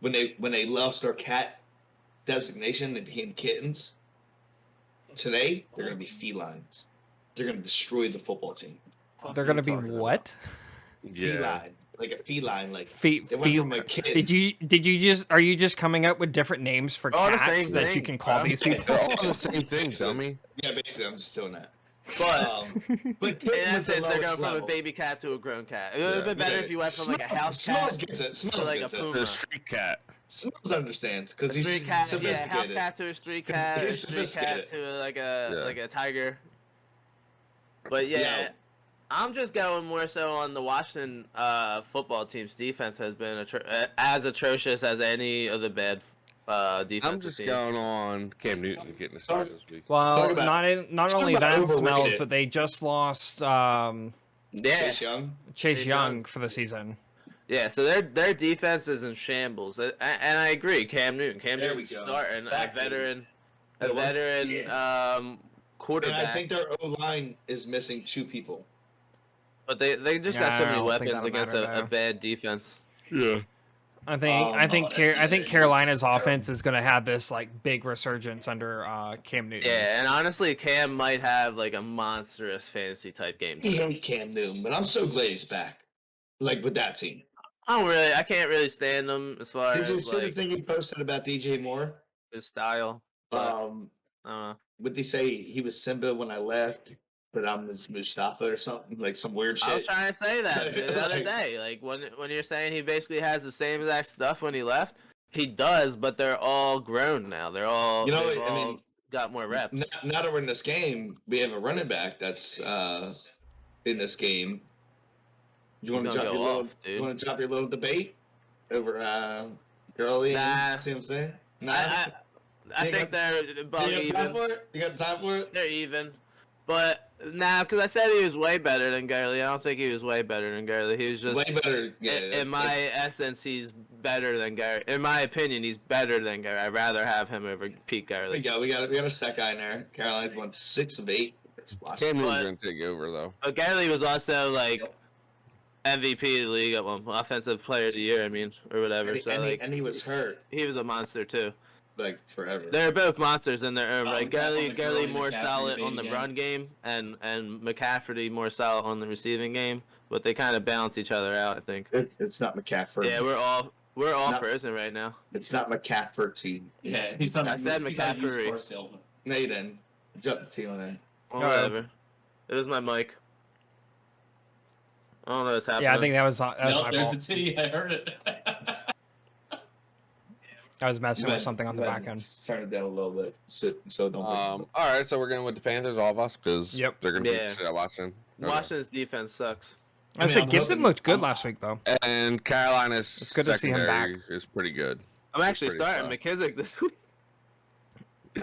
When they lost their cat designation and became kittens. Today they're going to be felines. They're going to destroy the football team. They're going to be talking about? what? Yeah. Feline, like a feline, like Fe- they went fe- from a kid. did you just are you just coming up with different names for All the cats same that you thing, can call bro. these people? They're all the same thing, dummy. Yeah, basically, I'm just doing that. But But in kitten was the essence, they're going lowest from level. a baby cat to a grown cat. It would have Yeah. been better if you went from like a house cat Smells gets it. to Smells like a gets it. puma. The street cat. Smells understands because A he's street cat, yeah, sophisticated. house cat to a street cat, He's a street cat sophisticated. to Yeah. like a tiger. But yeah, Yeah. I'm just going more so on the Washington football team's defense has been as atrocious as any of the bad defensive I'm just teams. going on Cam Newton getting a start this week. Well, Talk about- not talk only about that smells, overrated. but they just lost Yeah, Chase Young. Chase Chase Young Young. for the season. yeah. So their defense is in shambles, and I agree. Cam Newton, There we Newton's go. starting Back a veteran, That one? And quarterback. I think their O line is missing 2 people. But they just Yeah, got so I many don't think weapons that'll against matter, a though. bad defense. Yeah. I think Oh, I think yeah, Carolina's it's offense is going to have this like big resurgence under Cam Newton. Yeah, and honestly, Cam might have like a monstrous fantasy type game. I hate Cam Newton, but I'm so glad he's back. Like with that team. I can't really stand him as far Did you as see the like thing he posted about DJ Moore? his style. But I don't know. Would they say he was Simba when I left, but I'm his Mustafa or something, like some weird shit? I was trying to say that the other Like- day. Like when you're saying he basically has the same exact stuff when he left, he does, but they're all grown now. They're all they've I all mean, got more reps. now that we're in this game, we have a running back that's in this game. You want to gonna drop go your little, off, dude. you want to drop your little debate over Gurley? Nah. See what I'm saying? Nah. I You think they're about you got time even. for it? You got time for it? They're even. But because I said he was way better than Gurley. I don't think he was way better than Gurley. He was just Way better. Yeah, in my essence, he's better than Gurley. In my opinion, he's better than Gurley. I'd rather have him over Pete Gurley. we got a stat guy in there. Carolina's won 6 of 8. Cam Newton's But- going to take over, though. But Gurley was also like MVP of the league at one point, offensive player of the year. I mean, or whatever. And he was hurt he was a monster too. like forever. They're both monsters in their own Oh, right. we got on the Gurley Gurley more McCaffrey solid debate on the again. run game, and McCaffrey more solid on the receiving game. But they kind of balance each other out, I think. It's not McCaffrey. Yeah, we're all No. frozen right now. It's not McCaffrey. Yeah, he's not. I said he's not a used McCaffrey. car salesman. No, you didn't. Drop the T on there. Well, whatever. It was my mic. I don't know what's happening. Yeah, I think that was my Nope, there's fault. the titty. I heard it. I was messing with something on the back end. Turn it down a little bit, so don't. All right, so we're going with the Panthers, all of us, because Yep. they're going to Yeah. be shit at Washington. Okay. Washington's defense sucks. I mean, said I'm Gibson hoping- looked good I'm- last week, though. And Carolina's It's good to see him secondary is pretty good. I'm actually pretty starting tough. McKissick this week.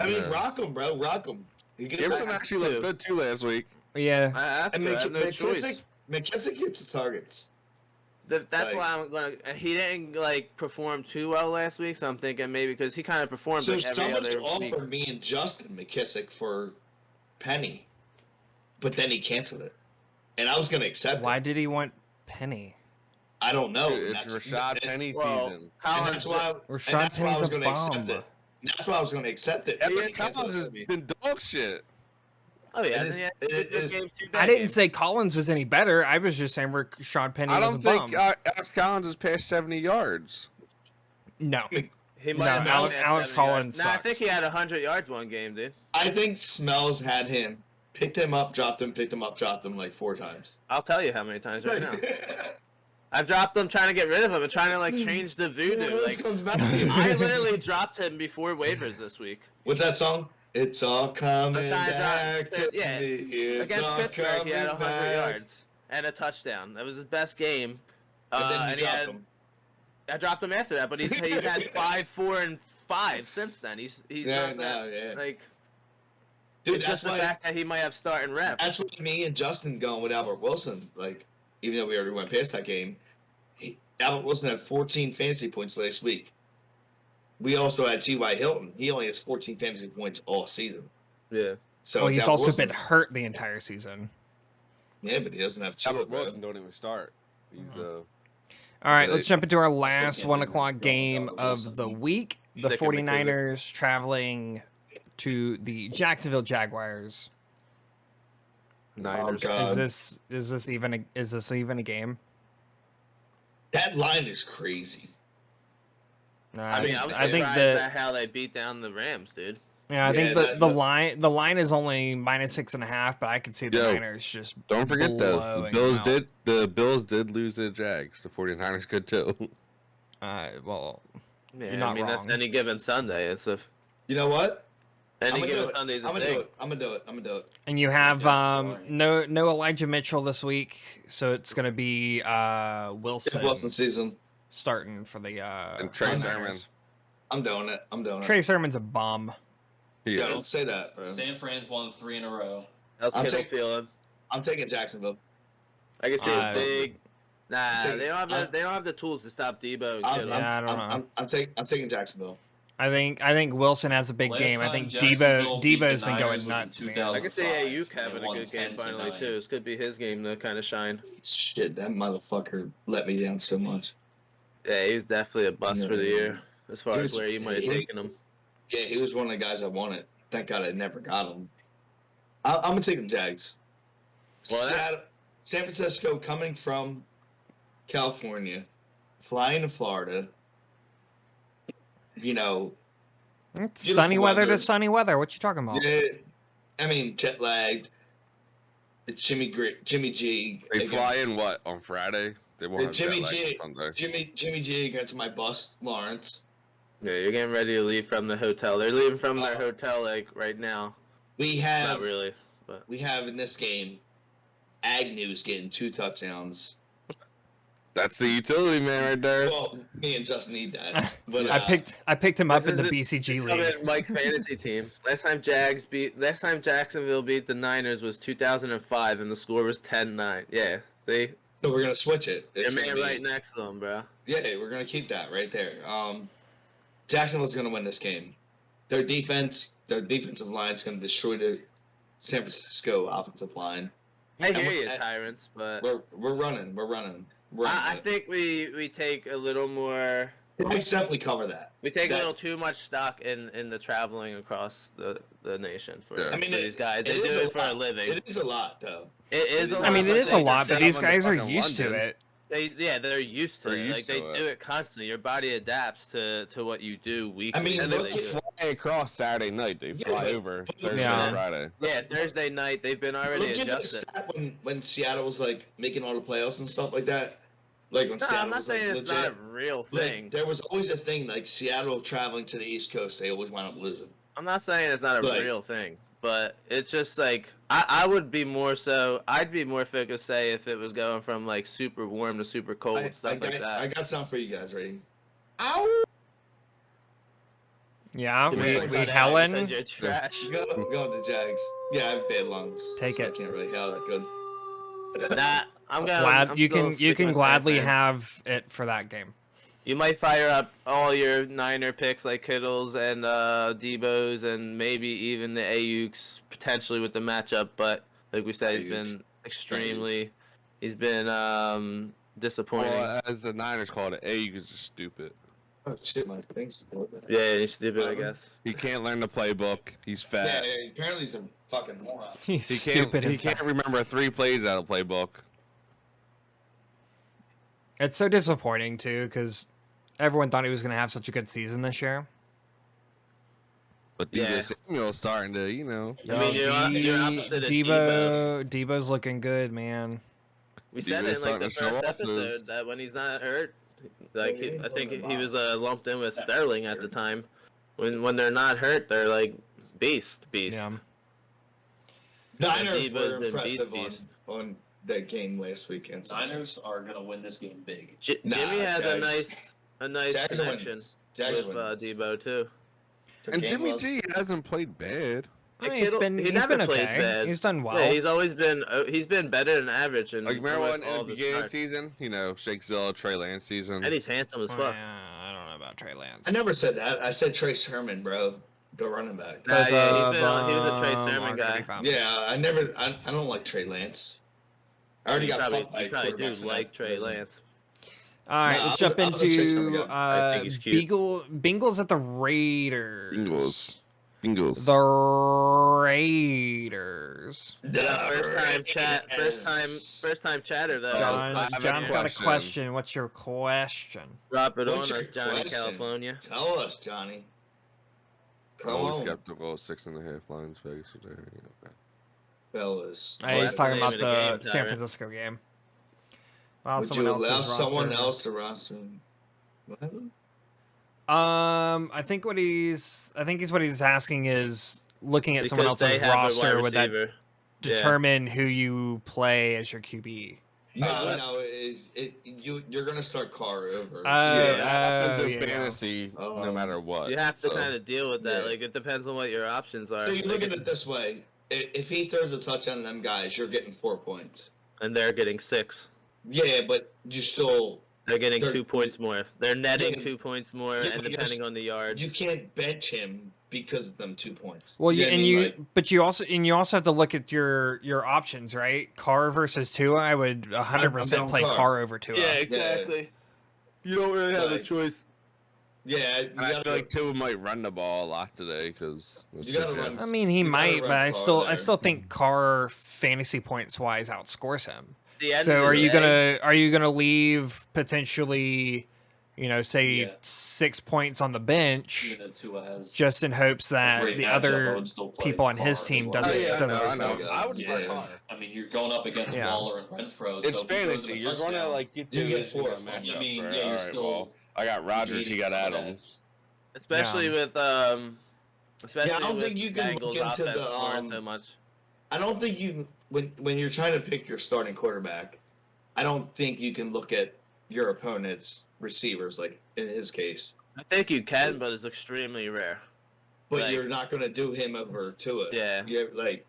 I mean, Yeah. rock him, bro. Rock him. He gets Gibson back. actually looked good, too, last week. Yeah. I have And to. I have no choice. McKissick gets the targets. That's like- why I'm gonna. He didn't like perform too well last week, so I'm thinking maybe because he kind of performed So like every somebody other offered week. me and Justin McKissick for Penny, but then he canceled it, and I was gonna accept Why it. did he want Penny? I don't know. Dude, it's That's- Rashad and- Penny Well, season. And Collins, that's why. Rashad and that's why I Penny's was a gonna accept bomb. it. And that's why I was gonna accept it. Evan He canceled Collins it has for me. been dog shit. oh yeah, it is- yeah, it good is- games, two I bad didn't games. say Collins was any better. I was just saying Rashad Penny I was don't a think bum. Alex Collins has passed 70 yards. No. He No, might have Alex- had Alex 70 Collins yards. Nah, I sucks. think he had 100 yards one game, dude. I think Smells had him, picked him up, dropped him, picked him up, dropped him like 4 times. I'll tell you how many times right now. I've dropped him trying to get rid of him and trying to like change the voodoo. This Like comes back to you. I literally dropped him before waivers this week. With that song, it's all coming trying to back drop- to yeah, me. It's Against all Pittsburgh, he had coming 100 back. yards and a touchdown. That was his best game. And then you and he dropped had, him. I dropped him after that, but he's had 5, 4, and 5 since then. He's Yeah, not no, that, yeah. like Dude, it's just the fact that he might have starting reps. That's what me and Justin going with Albert Wilson. Like, even though we already went past that game, Albert Wilson had 14 fantasy points last week. We also had T.Y. Hilton. He only has 14 fantasy points all season. Yeah. So Well, it's he's Albert also Wilson. been hurt the entire season. Yeah, but he doesn't have Tua, Albert bro. Wilson don't even start. He's All right, let's jump into our last can't 1 believe o'clock Jones game Albert of Wilson. the week. The Dick and 49ers traveling to the Jacksonville Jaguars. Niners. Oh, God. Is this even a game? That line is crazy. I mean, I was I think surprised the at how they beat down the Rams, dude. yeah, I think Yeah, the line is only -6.5, but I could see the Yo, Niners just Don't forget though, blowing the Bills did lose to the Jags. The 49ers could too. well, Yeah, You're not I mean wrong. that's any given Sunday. It's a You know what? any I'ma do given it. Sunday's a I'm gonna thing. do it. I'm gonna do it. I'm gonna do it. and you have Yeah, boring. no Elijah Mitchell this week, so it's gonna be Wilson Wilson season. starting for the And Trey 49ers. Sermon. I'm doing it. I'm doing it. Trey Sermon's a bum. He Yeah, don't is. say that, bro. San Fran's won 3 in a row. How's I'm Kittle taking- feeling? I'm taking Jacksonville. I can see I- a big. Nah, Take- they don't have the tools to stop Debo. And Kittle. Yeah, I don't know. I'm taking Jacksonville. I think Wilson has a big Last game. I time think Jacksonville beat the Debo's been Niners going was in nuts, man. 2000. I can see 2005, Ayuk having they a won good game 10-9. finally too. This could be his game to kind of shine. Shit, that motherfucker let me down so much. Yeah, he's definitely a bust for the year as far He as was- where you might have he- taken him. Yeah, he was one of the guys I wanted. Thank God I never got him. I'm gonna take the Jags. Well, San Francisco coming from California, flying to Florida. You know, It's Beautiful sunny weather weather. to sunny weather. What you talking about? yeah, I mean, jet lagged. It's Jimmy G. They against- fly in what on Friday? They won't have Jimmy jet lag G. on Sunday. Jimmy G against my boss Lawrence. Yeah, you're getting ready to leave from the hotel. They're leaving from their Oh. hotel like right now. We have Not really, but we have in this game Agnew's getting 2 touchdowns. That's the utility man right there. Well, me and Justin need that. But I picked him up this in the is BCG Come league. in Mike's fantasy team. Last time Jacksonville beat the Niners was 2005, and the score was 10-9. Yeah, see, so we're gonna switch it. your It's man gonna be- right next to him, bro. Yeah, we're gonna keep that right there. Jacksonville's gonna win this game. Their defensive line is gonna destroy the San Francisco offensive line. I And hear we're- you, Tyrants, but We're running. I think we take a little more. we definitely cover that. We take a That- little too much stock in the traveling across the nation for, Yeah. I mean, for these guys. They it do is it for a lot. living. It is a lot, though. It is a lot. I mean, it but is a they- lot, but these traveling to guys are fucking used to London. it. They're used to They're it. used Like they to it. do it constantly. Your body adapts to what you do weekly. I mean, And so they look do at- it. fly across Saturday night. They Yeah, fly but- over but- Thursday Yeah. and Friday. Yeah, Thursday night they've been already Look at the adjusted. stat when Seattle was like making all the playoffs and stuff like that. Like when No, Seattle I'm not was like, saying it's legit. not a real Like, thing. there was always a thing like Seattle traveling to the East Coast. They always wound up losing. I'm not saying it's not a Like- real thing, but it's just like I would be more so. I'd be more focused, say, if it was going from like super warm to super cold, stuff like that. I got something for you guys. Ready? Yeah, Give me we a cut out Helen. because you're trash. Go with the Jags. Yeah, I have bad lungs. Take so it. I can't really yell that good. Nah, I'm gonna. Glad I'm you still can you sticking can with gladly San Fran. have it for that game. You might fire up all your Niner picks like Kittles and Debo's and maybe even the Ayuks potentially with the matchup, but like we said, he's Ayuk. been extremely. He's been disappointing. Well, as the Niners call it, A, you is just stupid. Oh shit, my thing's. Yeah, he's stupid, I guess. He can't learn the playbook. He's Yeah, fat. apparently he's a fucking moron. He's He stupid. He and can't fat. remember 3 plays out of playbook. It's so disappointing too, because everyone thought he was going to have such a good season this year. But Yeah. DJ Samuel's starting to, I mean, you're opposite of Debo. Debo's looking good, man. We said it in like the Debo's starting to show first off episode his- that when he's not hurt, like I think he was lumped in with Sterling at the time. When they're not hurt, they're like beast. Yeah. Niners Debo's were been impressive beast. on that game last weekend. Niners are gonna win this game big. Nah, Jimmy has Jags. a nice Jags connection wins. Jags with wins. Debo too. Their And game Jimmy was- G hasn't played bad. I mean, Kittle- he he's never been plays okay. bad. He's done well. Yeah, he's always been better than average in Like, remember almost when all in of the his beginning of the starts. season, Shake Zilla, Trey Lance season. And he's handsome as Oh, fuck. yeah, I don't know about Trey Lance. I never said that. I said Trey Sermon, bro. The running back. Nah, yeah, Because he was a Trey of, Sermon guy. marketing bumps. Yeah, I don't like Trey Lance. I already got You pumped by probably do quarterback for like that Trey reason. Lance. All right, No, let's I'll jump let Chase have a into go. I think he's cute. Bengals at the Raiders. Bengals. The Raiders. Yeah, first time chatter though. John- John, I have a John's got a question. question. What's your question? Drop it on What's us, your Johnny question? California. Tell us, Johnny. I'm Come always on, skeptical. 6.5 lines Vegas today. Okay. fellas. Hey, he's that's the talking name about of the the game, San Tyrant. Francisco game. Well, Would someone you else allow is someone rostered. else to roster? What? I think what he's asking is looking at someone Because else's they have a roster. wide Would that receiver. Yeah. determine who you play as your QB? No, you're gonna start Carr over. Happens in yeah. fantasy no matter what. You have to So, kind of deal with that. yeah. Like it depends on what your options are. So you look Like, at it this way: if he throws a touchdown to them guys, you're getting 4 points. and they're getting 6. Yeah, but you still They're getting They're- 2 points more. They're netting Yeah. 2 points more, Yeah, and but depending on the yards. you can't bench him because of them 2 points. Well, You know what I mean? Like, you also have to look at your options, right? Carr versus Tua. I would 100% down play Carr. Carr over Tua. exactly. You don't really have a Like- choice. yeah, you I gotta, feel like Tua might run the ball a lot today because You gotta run- I mean, he You gotta might, run but Carr I still there. think Carr fantasy points wise outscores him. The end So of the are you day- gonna leave potentially say Yeah. 6 points on the bench, Even though Tua has just in hopes a that great the matchup, I other would still play people on his Carr team over doesn't. Oh, yeah, I doesn't know. perform. I would start Yeah. Carr. I mean, you're going up against Yeah. Waller and Renfro. It's so if he throws fantasy. him a You're going to touchdown, like get You get the 4. matchup. I mean, right? yeah, you're All right, still well, I got Rodgers. He got negating some of that. Adams. Especially with especially Yeah, I don't with think you can look Bengals into offense the, scoring so much. I don't think you when you're trying to pick your starting quarterback, I don't think you can look at your opponent's receivers like in his case. I think you can, but it's extremely rare. But Like- you're not going to do him over Tua. Yeah. You're like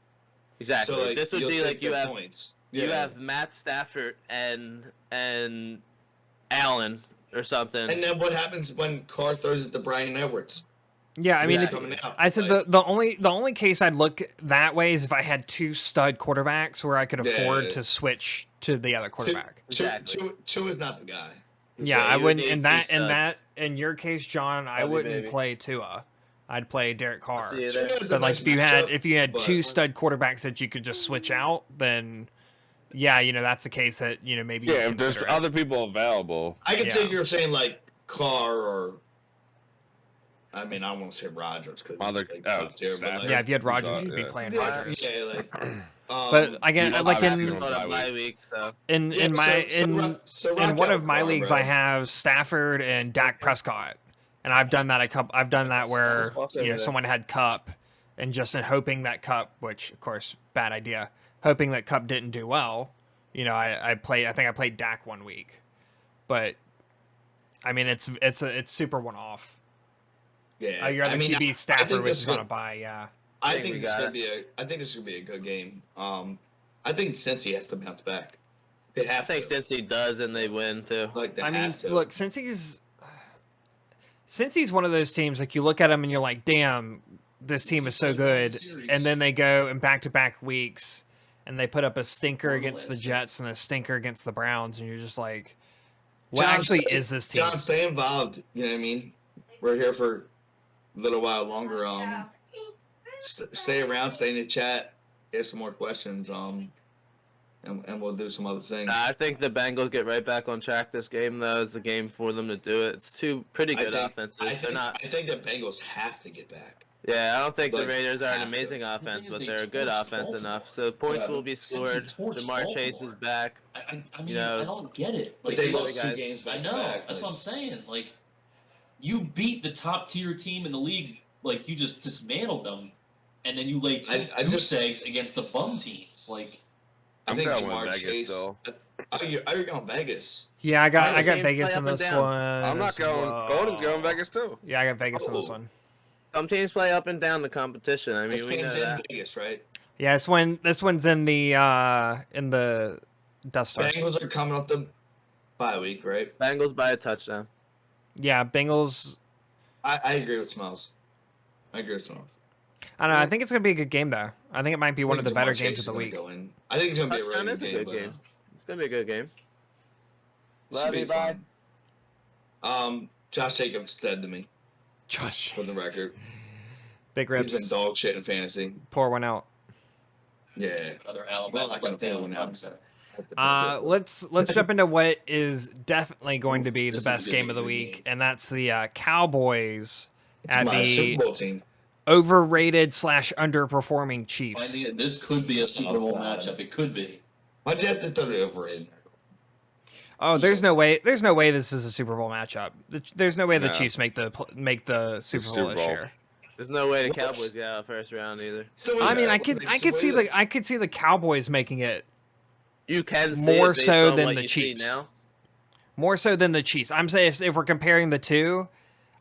Exactly. so like This would you'll be take like you the have points. you Yeah. have Matt Stafford and Allen or something. And then what happens when Carr throws it to Brian Edwards? Yeah, I mean, if Coming out, I said like- the only case I'd look that way is if I had 2 stud quarterbacks where I could afford Yeah. to switch to the other quarterback. Exactly. Tua is not the guy. Yeah, Yeah, I you wouldn't. would In need that, two in studs. that, in your case, John, I Probably wouldn't maybe. play Tua. I'd play Derek Carr. See you Tua there. is a But like, nice if you had matchup, 2 but- stud quarterbacks that you could just switch out, then yeah, that's the case that maybe you Yeah, if there's consider it. other people available. I can Yeah. see you're saying like Carr or. I mean, I won't say Rodgers because Other- like, oh, top tier, but Stafford. like, Yeah, if you had He's Rodgers, all- you'd be yeah. playing Yeah, Rodgers. yeah, like. But again, you like obviously in don't Go to bye my week. week, so in Yeah, in my so in rock- so in rock one out of my Carr, leagues, bro. I have Stafford and Dak Prescott, and I've done that I've done that where Walk over there. someone had Cup, and just in hoping that Cup, which of course bad idea, hoping that Cup didn't do well. I think I played Dak one week, but I mean it's super one off. Yeah, You're the I mean, QB I Stafford, think which this is is gonna gonna- buy, yeah. I think think we this is got gonna be a. I think this is gonna be a good game. I think Cincy has to bounce back. They I have think to. since he does and they win too. Like they I mean, have to. look, since he's one of those teams, like you look at him and you're like, damn, this team is so good, and then they go in back-to-back weeks and they put up a stinker Or against the last Jets and a stinker against the Browns, and you're just like, what John, actually stay- is this team? John, stay involved. You know what I mean? We're here for a little while longer. Stay around, stay in the chat, ask some more questions. And we'll do some other things. I think the Bengals get right back on track this game, though. It's a game for them to do it. It's two pretty good offenses. I They're not. think the Bengals have to get back. Yeah, I don't think the Like, Raiders are an have to. amazing The offense, thing is but they they're a good torched offense Baltimore. enough. So points Yeah, will be since you scored. torched Jamar Chase is Baltimore. back. I mean, You know, I don't get it. But Like, they lost lost guys. two games back I to know. back. That's like- what I'm saying. Like, you beat the top tier team in the league. Like, you just dismantled them, and then you lay two I goose just- eggs against the bum teams. Like, I I'm think going with Jamar Vegas Chase. still. Oh, you're going Vegas. Yeah, I got Yeah, Vegas play in up and this down. one. I'm not as going. well. Golden's going Vegas too. Yeah, I got Vegas in this Oh. one. Some teams play up and down the competition. I This mean, we know game's in that. Vegas, right? Yeah, this one's in the Death Star. Bengals are coming off the bye week, right? Bengals by a touchdown. Yeah, Bengals. I agree with Smells. I agree with Smells. I don't know. I think it's gonna be a good game though. I think it might be one of the better games of the week. I think it's gonna be a Touchdown really is a good good game. game. It's gonna be a good game. Should Love be you, bye. fun. Josh Jacobs dead to me, Josh, for the record. big He's been rips. dog shit in fantasy. Pour one out. Yeah. another Well, Alabama I gotta let down pull one out. upset. Let's jump into what is definitely going to be the This is best gonna game be of the a good week, game. and that's the Cowboys It's at my the Super Bowl team. overrated / underperforming Chiefs. Finding it, this could be a Super Bowl God. matchup. It could be. Why'd you have to throw it overrated? Oh, there's no way this is a Super Bowl matchup. There's no way the No. Chiefs make the Super Bowl Super this Bowl. year. There's no way the What? Cows get out of first round either. So I mean, I so could see the Cowboys making it You can see More it based so on than what the you see Chiefs. now. more so than the Chiefs. I'm saying if we're comparing the two,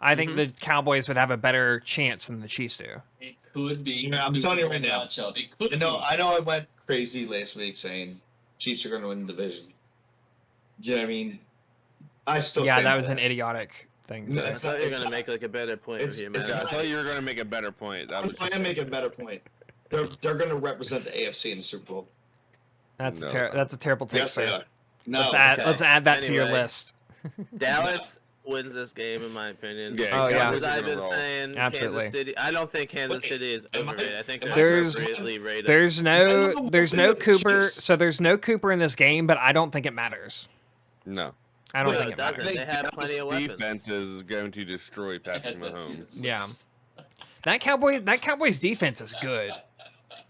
I think Mhm. the Cowboys would have a better chance than the Chiefs do. It could be. Yeah, I'm a telling you Super right Bowl now. Matchup. It could I know, be. I know I went crazy last week saying Chiefs are going to win the division. You know what I mean? I still Yeah, stand that by was an idiotic thing to No, say. I it's thought you were it's gonna not- make like a better point it's- here, it's man. I not- thought you were going to make a better point. That I'm was trying to make a better point. They're going to represent the AFC in the Super Bowl. That's No. that's a terrible take, Yes, they sir. are. No, okay. Let's add that to your Anyway. list. Dallas wins this game, in my opinion. Yeah, Oh, yeah. As Cowboys are I've gonna been roll. saying, Absolutely. Kansas City. I don't think Kansas Wait, City is am I- overrated. I think am they're I- There's- appropriately rated. There's I no don't know there's what no the Cooper, Chiefs- so there's no Cooper in this game, but I don't think it matters. No. I don't No, think it it doesn't. matters. They have plenty of weapons. Defense is going to destroy Patrick That's Mahomes. useless. Yeah. That Cowboys defense is good.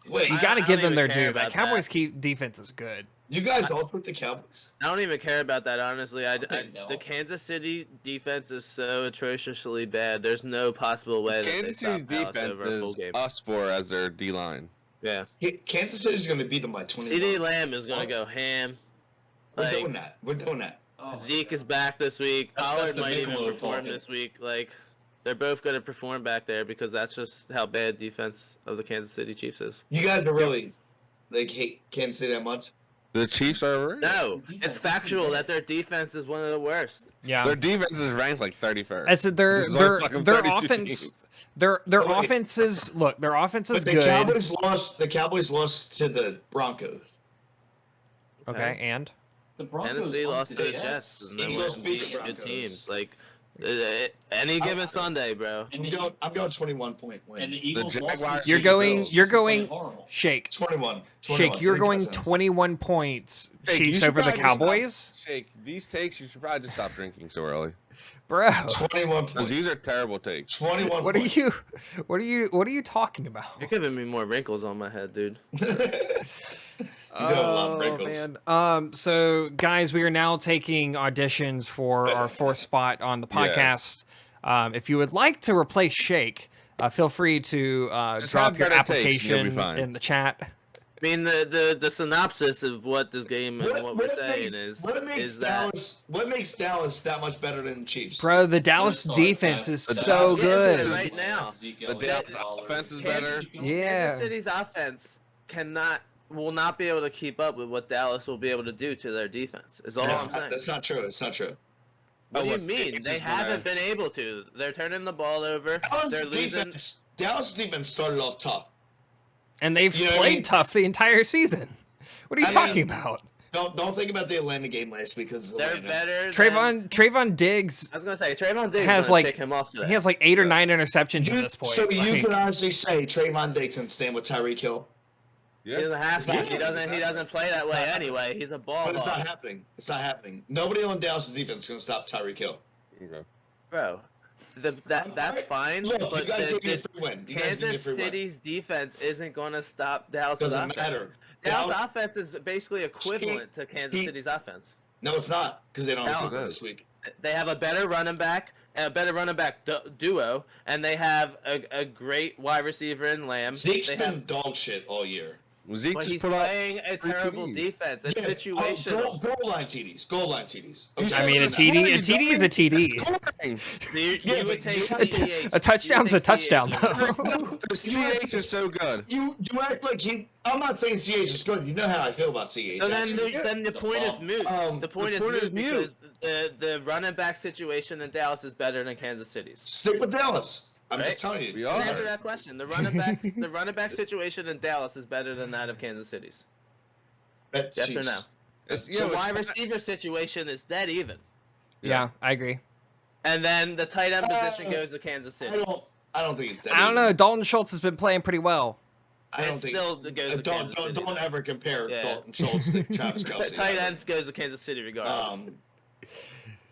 Wait, You I- got to I give don't them even their care due. That about Cowboys defense is good. you guys all took the Cowboys? I don't even care about that, honestly. No. The Kansas City defense is so atrociously bad. There's no possible way that they Kansas stop City's Dallas defense over a full is game. us four as their D line. Yeah. Kansas City's going to beat them by 20. CD Lamb is going to go ham. We're Like, doing that. We're doing that. Oh my Zeke is God. back this week. That's Pollard the might even Bigelow perform talking. this week. Like, they're both going to perform back there because that's just how bad defense of the Kansas City Chiefs is. You guys are really hate Kansas City that much? The Chiefs are right. No, Defense it's is pretty factual bad. that their defense is one of the worst. Yeah. Their defense is ranked like 31st. That's it. Their There's only fucking 32 offense. teams. Their Oh, wait. offense is their offense is But the good. Cowboys lost to the Broncos. Okay, and The Broncos Tennessee lost to the undefeated. Jets, and they Eagles were beat the beating good Broncos. teams. Like, any given Sunday, bro. And I'm going 21-point win. And the Eagles lost to Jaguars- You're the going- Bills. you're going- Playing horrible. Shake. 21. Shake, you're 3 going touchdowns. 21 points. Hey, you Chiefs should over the probably just stop- Cowboys, Shake, these takes, you should probably just stop drinking so early. bro. 21 Because points. these are terrible takes. 21 What are points. you talking about? You're giving me more wrinkles on my head, dude. You got a lot of wrinkles. Man. So guys, we are now taking auditions for our fourth spot on the Yeah. podcast. If you would like to replace Shake, feel free to Just drop have your better takes and you'll be application fine. in the chat. I mean, the synopsis of what this game and what we're saying is that what makes Dallas that much better than the Chiefs? Bro, the Dallas Sorry, defense guys. is The so Dallas good. defense right now. Zeke The Elliott, Dallas Pollard. offense is Kansas- better. Yeah. Kansas City's offense will not be able to keep up with what Dallas will be able to do to their defense. Is all I'm saying. That's not true. It's not true. What do you what mean? Saints They is gonna- haven't been able to. They're turning the ball over. They're losing. Dallas defense started off tough. And they've You know what I played mean? tough the entire season. What are you I talking mean, about? Don't think about the Atlanta game last week because They're better. Trayvon Diggs, I was gonna say Trayvon Diggs has, has like- pick him off today. he has like 8 or 9 interceptions at this point. So you Like, can honestly say Trayvon Diggs can stand with Tyreek Hill, He doesn't have to. Yeah. He doesn't play that way anyway. He's a ball but it's not hog, happening. It's not happening. Nobody on Dallas' defense is going to stop Tyreek Hill. Okay. bro. That's fine. Look, you but guys the, give me a the free win. You guys give me a Kansas free win. City's defense isn't going to stop Dallas' Doesn't offense. matter. Dallas' Dallas- offense is basically equivalent to Kansas Keep- City's offense. No, it's not because they don't have Dallas Cooper is. this week. They have a better running back and a better running back duo, and they have a great wide receiver in Lamb. Zeke's They been have, dog shit all year. Zeke but just he's put up. playing a 3 terrible TDs. defense. It's Yeah, situational. goal line TDs. Goal line TDs. You Okay. I mean, a said TD, you a TD is a TD. Scoring. So you Yeah, would but take you- CEH. A touchdown's you a would take touchdown, CEH. though. The CH is so good. You act like he. I'm not saying CH is good. You know how I feel about CH. So then, actually. then the It's a point is bomb. moot. The point is moot mute. because the running back situation in Dallas is better than Kansas City's. Stick with Dallas. I'm Right? just telling you. We are. Answer that question. The running back situation in Dallas is better than that of Kansas City's. Bet Yes or Chiefs. no? It's, The wide receiver situation is dead even, Yeah, I agree. and then the tight end position goes to Kansas I City. don't think it's that. I don't know. even. Dalton Schultz has been playing pretty well. I don't It think. still goes to Kansas City. Don't ever compare Yeah. Dalton Schultz to Travis The Kelce. tight ends goes to Kansas City regardless,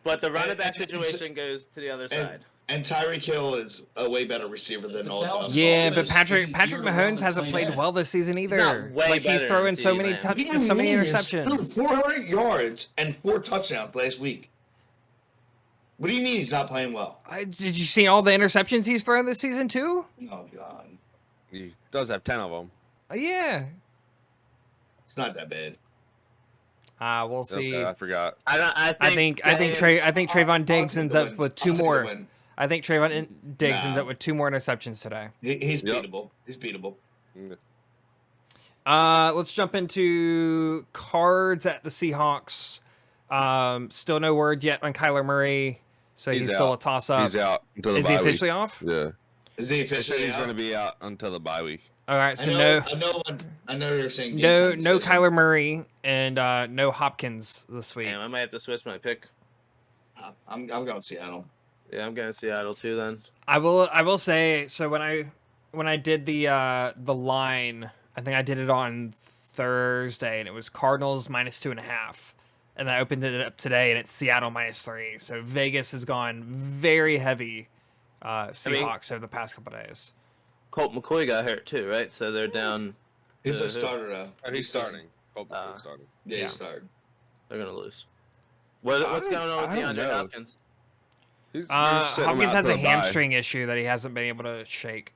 but the running back and- situation goes to the other side. And Tyreek Hill is a way better receiver than all Dallas of is Yeah, also but Patrick is Patrick year-round Mahomes hasn't tight played end. well this season either. not way Like he's better throwing than so CeeDee many Lamb. so many Threw interceptions. 400 yards and 4 touchdowns last week. What do you mean he's not playing well? Did you see all the interceptions he's thrown this season too? Oh God, He does have 10 of them. Yeah. it's not that bad. We'll see. Okay, I forgot. I think Trayvon Diggs ends up with 2 more. Win. I think Trayvon Diggs ends Nah. up with 2 more interceptions today. He's Yep. beatable. He's beatable. Let's jump into cards at the Seahawks. Still no word yet on Kyler Murray, so he's He's still a out. toss-up. He's out until the Is bye he week. officially off? Yeah. Is he They said officially he's out? going to be out until the bye week. All right, so no I know you're saying game no time no decision. Kyler Murray and no Hopkins this week. Damn, I might have to switch my pick. I'm going Seattle. Yeah, I'm going Seattle too then. I will say, so when I did the line, I think I did it on Thursday, and it was Cardinals -2.5. and I opened it up today, and it's Seattle -3. So Vegas has gone very heavy Seahawks over the past couple days. Colt McCoy got hurt too, right? So they're down. He's to a who? starter now. He's starting. Colt McCoy's starting. Yeah, Yeah. he started. They're gonna lose. What's going on with I don't DeAndre know. Hopkins? They're just sitting him Hopkins out has to a the bye. hamstring issue that he hasn't been able to shake.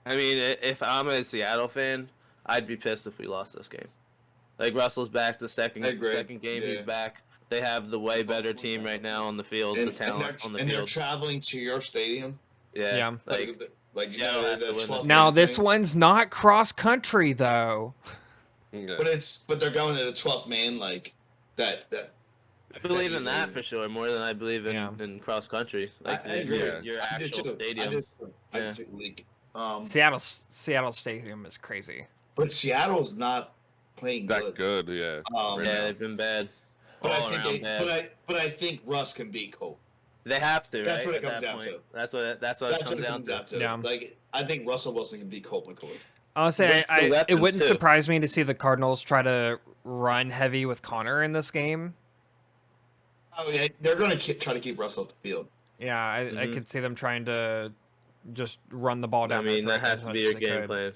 I mean, if I'm a Seattle fan, I'd be pissed if we lost this game. Like Russell's back the second game, he's back. They have the way better team right now on the field, the talent on the and they're field. traveling to your stadium. Yeah. Like Seattle has to win this 12th Now man this thing. one's not cross country though. Yeah. But they're going to the 12th man like that. I believe in that for sure, more than I believe in cross country. Like I agree. your I do actual too. stadium. I do too. Like, Seattle Stadium is crazy. but Seattle's not playing That good, yeah. Um, Yeah, they've been bad. but All I around think bad. but I think Russ can beat Cole. They have to, That's right? what it at comes that down point. to. That's what it That's comes what it down comes to. down to. Yeah. Like I think Russell Wilson can beat Colt McCoy. Honestly, With the it weapons, wouldn't too. surprise me to see the Cardinals try to run heavy with Connor in this game. Oh yeah, they're going to try to keep Russell off the field. Yeah, I Mhm. could see them trying to just run the ball I down. mean, their that throat has as to much be as your they game could. plan.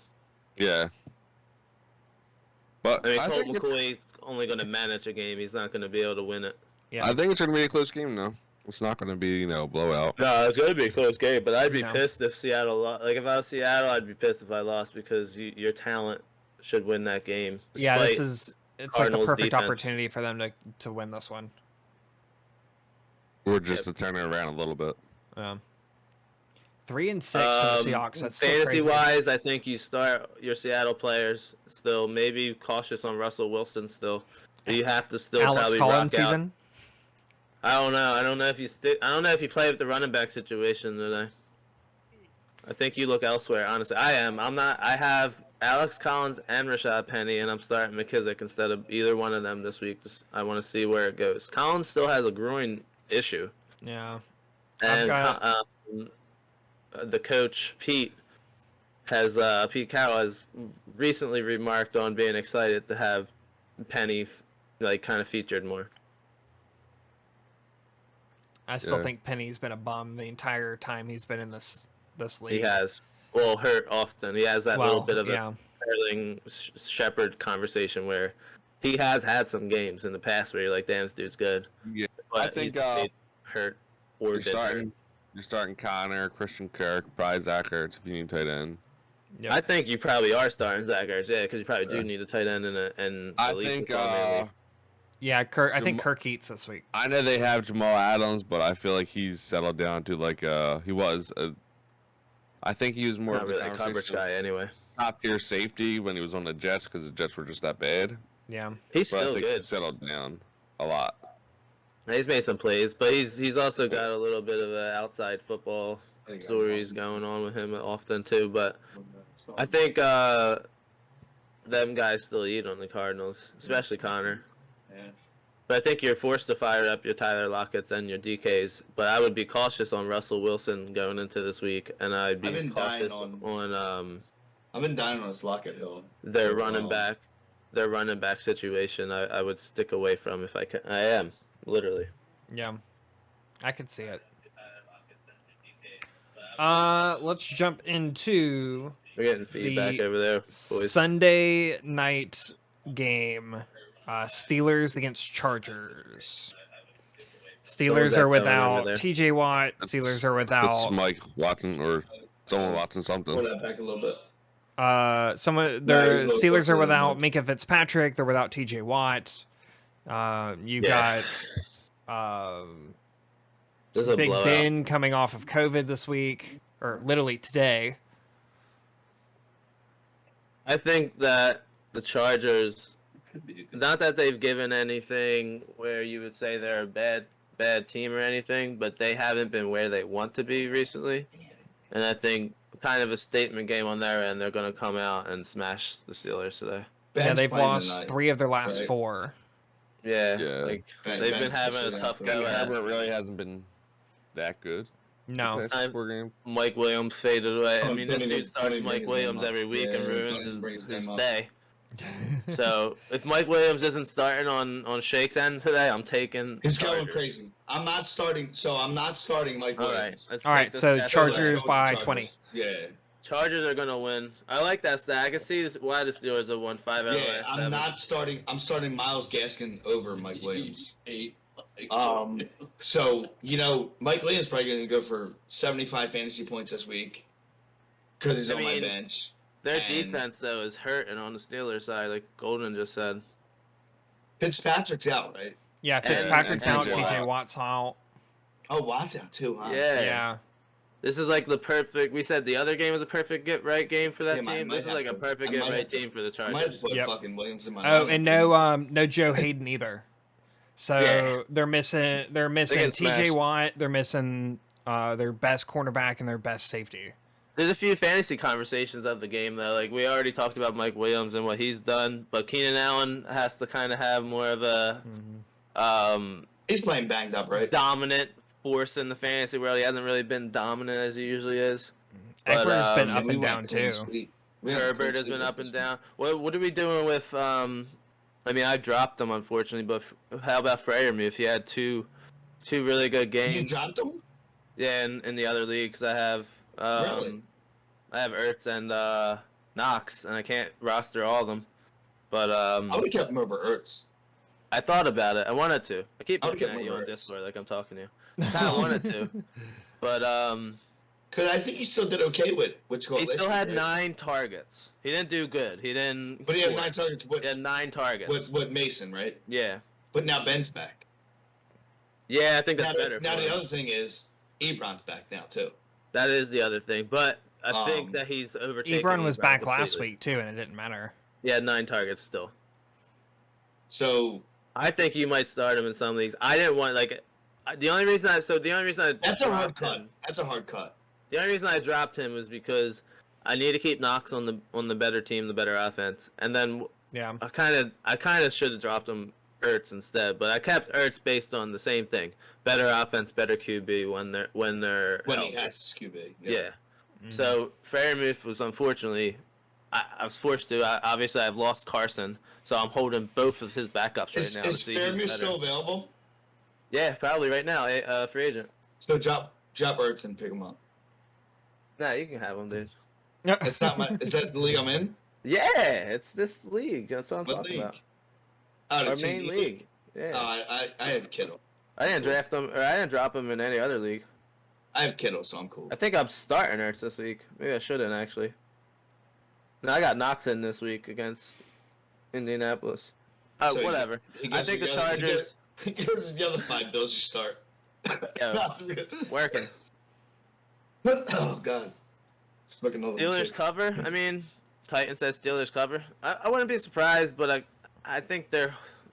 Yeah. But I mean, I Colt think, McCoy's only going to manage a game. He's not going to be able to win it. Yeah. I think it's going to be a close game, though. It's not going to be, blowout. No, it's going to be a close game, but I'd be No. pissed if Seattle lost. Like, if I was Seattle, I'd be pissed if I lost because your talent should win that game. Yeah, despite- it's like the Cardinals' perfect defense. opportunity for them to win this one. Or just to turn it around a little bit. 3-6 for the Seahawks. That's still fantasy crazy. wise, I think you start your Seattle players still. Maybe cautious on Russell Wilson still. You have to still Alex probably Collins rock out. season. I don't know. I don't know if you I don't know if you play with the running back situation today. I think you look elsewhere. Honestly, I am. I'm not. I have Alex Collins and Rashad Penny, and I'm starting McKissick instead of either one of them this week. I want to see where it goes. Collins still has a groin issue, Yeah. and got- the coach Pete Carroll has recently remarked on being excited to have Penny kind of featured more. I still Yeah. think Penny's been a bum the entire time he's been in this league. He has hurt often. He has that little bit of yeah. a Sterling Shepard conversation where he has had some games in the past where you're like, damn, this dude's good. Yeah. But I think, he's been hurt or You're been hurt. starting Connor, Christian Kirk, probably Zach Ertz if you need tight end. Yep. I think you probably are starting Zach Ertz, yeah, because you probably do need a tight end in I at least think a 12-man league. Yeah, I think Kirk eats this week. I know they have Jamal Adams, but I feel like he's settled down to he was. I think he was more Not of the really a coverage guy anyway. top tier safety when he was on the Jets because the Jets were just that bad. Yeah. He's But I still think good. he's settled down a lot. He's made some plays, but he's also got a little bit of outside football stories going on with him often too. But I think them guys still eat on the Cardinals, especially Connor. Yeah. But I think you're forced to fire up your Tyler Lockett's and your DKs. But I would be cautious on Russell Wilson going into this week, and I'd be I've been dying cautious on I've been dying on this Lockett Hill. their running back. Their running back situation, I would stick away from if I can. I am literally. Yeah. I can see it. Let's jump into We're getting feedback over there, boys. Sunday night game. Steelers against Chargers. Steelers that are going without over there? TJ Watt. Steelers are It's without Mike watching or someone watching something. Pull that back a little bit. someone. No, The he's a little Steelers are closer than without Mike. Minka Fitzpatrick. They're without TJ Watt. You Yeah. got This is a Big blowout. Ben coming off of COVID this week, or literally today. I think that the Chargers, not that they've given anything where you would say they're a bad team or anything, but they haven't been where they want to be recently. And I think kind of a statement game on their end, they're going to come out and smash the Steelers today. Yeah, Ben's they've playing lost tonight. 3 of their last right? 4. Yeah, Yeah. like Ben- they've Ben's been having pushing a it tough out. go at Herbert really hasn't been that good. No. The past 4 games. Mike Williams faded away. I Don't mean, this even- dude don't starts even Mike bring his name Williams up. every week and Yeah, ruins don't even bring his his name up. day. So if Mike Williams isn't starting on Shake's end today, I'm taking. He's going Chargers. crazy. I'm not starting Mike All right, Williams. let's All right, take this so stat. Chargers Let's go with the by Chargers. 20. Yeah. Chargers are gonna win. I like that stat. I can see why the Steelers have won 5 out of the Yeah, last I'm 7. not starting. I'm starting Miles Gaskin over Mike Williams. 8. So Mike Williams probably going to go for 75 fantasy points this week because he's I on my mean, bench. Their and defense though is hurting on the Steelers side, like Golden just said. Fitzpatrick's out, right? Yeah, And- Fitzpatrick's and out, Watt. TJ Watt's out. Oh, Watt's out too, huh? Yeah. Yeah. This is like the perfect. We said the other game was a perfect get right game for that Damn, I team. might This is have like a to- perfect I get might right have to- team for the I might have Chargers. to put Yep. fucking Williams in my Oh, lineup. and no Joe Hayden either. So Yeah. they're missing getting TJ smashed. Watt, they're missing their best cornerback and their best safety. There's a few fantasy conversations of the game though. Like we already talked about Mike Williams and what he's done, but Keenan Allen has to kind of have more of a He's playing banged up, right? dominant force in the fantasy world. He hasn't really been dominant as he usually is. But, Eckler's been um, up We and went down clean too. sweep. We went Herbert clean has sweep been with up this and one. down. What are we doing with? I mean, I dropped them unfortunately, but how about Freiermuth? If he had two really good games. You dropped him? Yeah, in the other league, because I have Really? I have Ertz and Knox, and I can't roster all of them. But I would have kept him over Ertz. I thought about it. I wanted to. I keep I would looking get at you more on Ertz. Discord like I'm talking to you. I kind of wanted to, but Because I think he still did okay with he still had 9 targets. He didn't do good. He didn't. But he had score. 9 targets He had 9 targets. with Mason, right? Yeah. But now Ben's back. Yeah, I think that's now better. now for the him. other thing is Ebron's back now too. That is the other thing, but I think Um, that he's overtaken. Ebron was back last completely. week too, and it didn't matter. He had 9 targets still. So I think you might start him in some leagues. I didn't want the only reason I that's a hard dropped cut. him- That's a hard cut. The only reason I dropped him was because I need to keep Knox on the better team, the better offense, and then Yeah. I kind of should have dropped him Ertz instead, but I kept Ertz based on the same thing: better offense, better QB when they're When healthy. he has QB. Yeah. So Freiermuth was unfortunately, I was forced to. Obviously, I've lost Carson, so I'm holding both of his backups right Is, now. to is see who's Fairmute better. still available? Yeah, probably right now. Free agent. So drop Ertz and pick him up. Nah, you can have him, dude. It's not my. Is that the league I'm in? Yeah, it's this league. That's what I'm What talking league? about. Oh, the Our TD main league. Yeah. I have Kittle. I didn't draft him, or I didn't drop him in any other league. I have Kittle, so I'm cool. I think I'm starting Ertz this week. Maybe I shouldn't actually. No, I got knocked in this week against Indianapolis. So whatever. he I gives think you the other- Chargers He gives the other 5 bills you start. Yeah. working. Oh God. It's looking another Steelers cover. I mean, Titan says Steelers cover. I wouldn't be surprised, but I think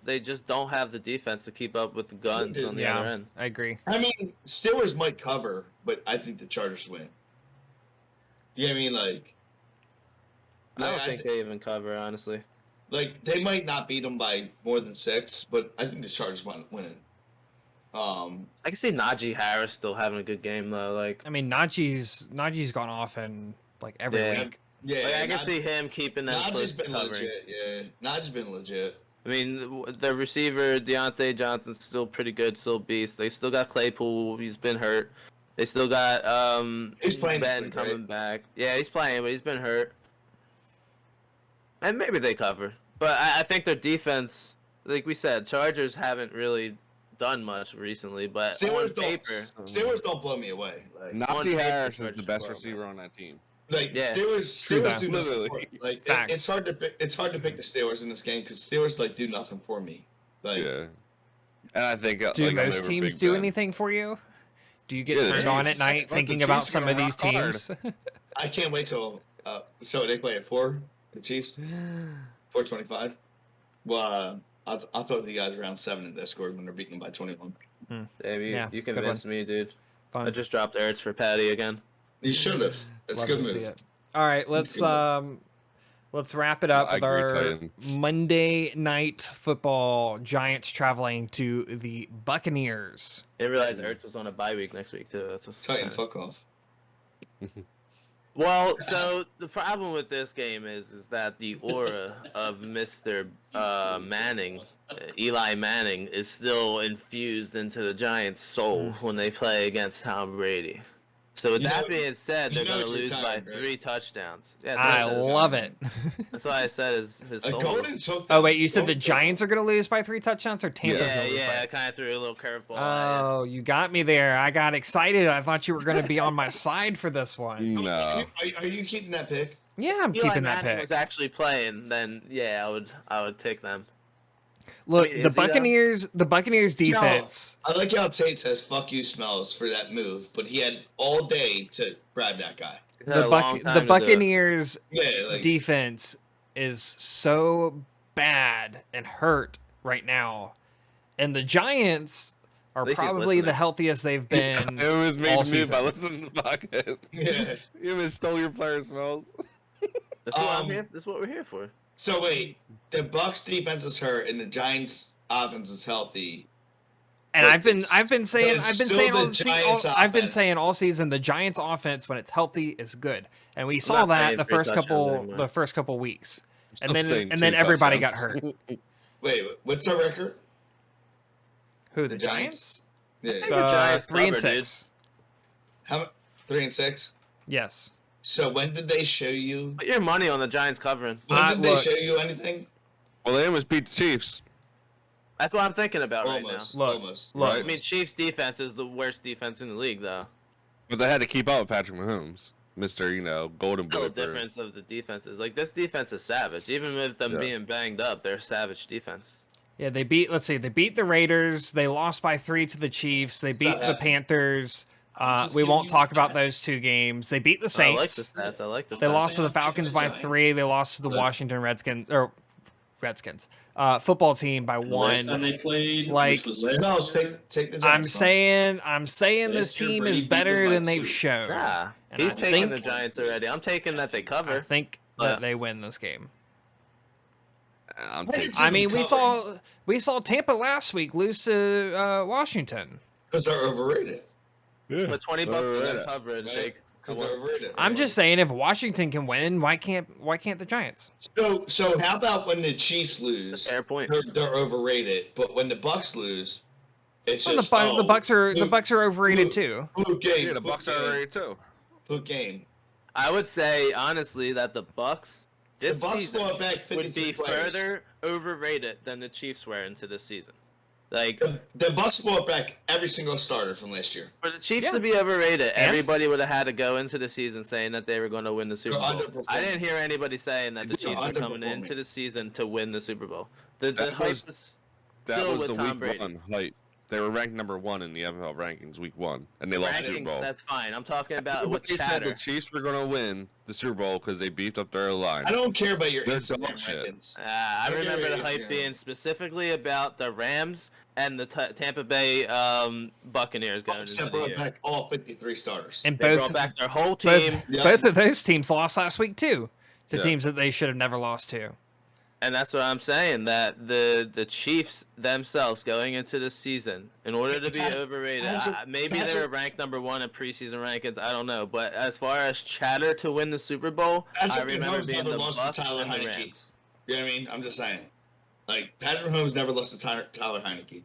they just don't have the defense to keep up with the guns on the other Yeah, end. I agree. I mean, Steelers might cover, but I think the Chargers win. You know what I mean? I don't I think thi- they even cover, honestly. they might not beat them by more than 6, but I think the Chargers might win it. I can see Najee Harris still having a good game though. Like, I mean, Najee's gone off in like every Yeah. week. Yeah, I can see him keeping them Najee's close to been covering. legit. Yeah, Najee's been legit. I mean, the receiver Deontay Johnson's still pretty good, still beast. They still got Claypool. He's been hurt. They still got He's playing this Ben week, coming right? back. Yeah, he's playing, but he's been hurt. And maybe they cover, but I think their defense, like we said, Chargers haven't really done much recently. But on paper, Steelers don't blow me away. Like, On Najee paper, Harris is Chargers the best blow, receiver on that team. Yeah. Steelers True that. do nothing Literally. for me. Like Facts. it's hard to pick. It's hard to pick the Steelers in this game because Steelers do nothing for me. Like Yeah. And I think Do I'm most over teams Big do Ben. anything for you? Do you get Yeah, the turned on Chiefs. at night But the thinking about Chiefs some are of these gonna rock teams? I can't wait till. So they play at 4. The Chiefs 4:25. Well, I'll talk to you guys around 7 in Discord when they're beating them by 21. Dave, Yeah, you good convinced me, dude. Fun. I just dropped Ertz for Patty again. You should have. That's Love good to move. see it. All right, let's good. let's wrap it up I with agree, our Titan. Monday night football. Giants traveling to the Buccaneers. I didn't realize Ertz was on a bye week next week too. That's Titan, fuck off. Well, so the problem with this game is that the aura of Mr. Manning, Eli Manning, is still infused into the Giants' soul when they play against Tom Brady. So with You that know- being said, you they're know going to it's lose by retired, right? 3 touchdowns. Yeah, that's I what I said. love it. That's why I said his soul. Golden is- took Oh them. wait, you said the Golden took Giants are going to lose by 3 touchdowns, or Tampa's Yeah. going Yeah, to lose yeah, I by? kind of threw a little curveball at you. Oh, you got me there. I got excited. I thought you were going to be on my side for this one. them. No. Are you keeping that pick? Yeah, I'm Eli keeping that Manning pick. was actually playing, then yeah, I would take them. Look, I mean, the is he, though? Buccaneers defense. I like how Tate says "fuck you" smells for that move, but he had all day to grab that guy. He's had a long time The to do it. Buccaneers Yeah, like defense is so bad and hurt right now, and the Giants are At least he's probably the listening. healthiest they've been. It was made all to me by season. listening to the podcast. yeah. You even stole your player smells. That's what I'm Um, here. That's what we're here for. So wait, the Bucks defense is hurt and the Giants offense is healthy. And But I've been it's saying still all the se- Giants' I've been offense. saying all season the Giants offense when it's healthy is good, and we saw not that saying the 3 touchdowns touchdowns first couple weeks, and Still saying then and then 2 everybody got touchdowns. hurt. Wait, what's the record? Who, the The Giants? Giants? Yeah. The Giants 3 and covered, dude. 6. How 3-6? Yes. So when did they show you? Put your money on the Giants covering. When did they look- show you anything? Well, they almost beat the Chiefs. That's what I'm thinking about right now. Almost. Look, Almost. look. I mean, Chiefs defense is the worst defense in the league, though. But they had to keep up with Patrick Mahomes, Mr. Golden No Boy. difference of the defenses. Like this defense is savage. Even with them Yeah. being banged up, they're a savage defense. Yeah, they beat. Let's see, they beat the Raiders. They lost by 3 to the Chiefs. They beat not the happening. Panthers. just We giving won't you talk about stats. those 2 games. They beat the I like the Saints. stats. I like the They stats. lost to the I'm picking Falcons the by Giants. 3. They lost to the Look. Washington Redskins. Football team by The last time 1. they played, Like- which was last No, year. take the Giants. I'm saying this Last year, team Brady is beat better them by than they've 2. shown. Yeah, And he's I taking think- the Giants already. I'm taking that they I cover. think Yeah. that they win this game. I'm Hey, taking. I mean, we covering. saw Tampa last week lose to Washington. Because they're overrated. Yeah. But $20 for Alright. that coverage, Right? Jake. Because they're overrated. I'm just saying, if Washington can win, why can't the Giants? So how about when the Chiefs lose? Fair point. They're overrated, but when the Bucks lose, it's Well, just the Bucks are overrated fluke. too. Fluke game. Yeah, the Bucks are already too. Fluke game. I would say honestly that the Bucks this The Bucks season brought back 53 would be players. further overrated than the Chiefs were into this season. Like The Bucks brought back every single starter from last year. for the Chiefs Yeah. to be overrated, And? everybody would have had to go into the season saying that they were going to win the Super They're Bowl. underperforming. I didn't hear anybody saying that the They're Chiefs are coming underperforming. into the season to win the Super Bowl. The That hype was- is That still was with the Tom week Brady. 1 hype. They were ranked number 1 in the NFL rankings week 1, and they lost the Super rankings. Bowl. That's fine. I'm talking about what Everybody said the chatter. Chiefs were going to win the Super Bowl because they beefed up their line. I don't care about your They're Instagram dog shit. rankings. I They're remember the very hype easy. being specifically about the Rams and the Tampa Bay Buccaneers going Bucks into have the brought year. back all 53 starters. And They both brought back their whole team, Yeah. both of those teams lost last week too. To Yeah. teams that they should have never lost to. and that's what I'm saying. That the Chiefs themselves going into the season, in order to be overrated, maybe they were ranked number 1 in preseason rankings. I don't know, but as far as chatter to win the Super Bowl, I Patrick remember Mahomes being never the lost to Bucks Tyler and the Heineke. Rams. You know what I mean? I'm just saying. Like, Patrick Mahomes never lost to Tyler Heineke.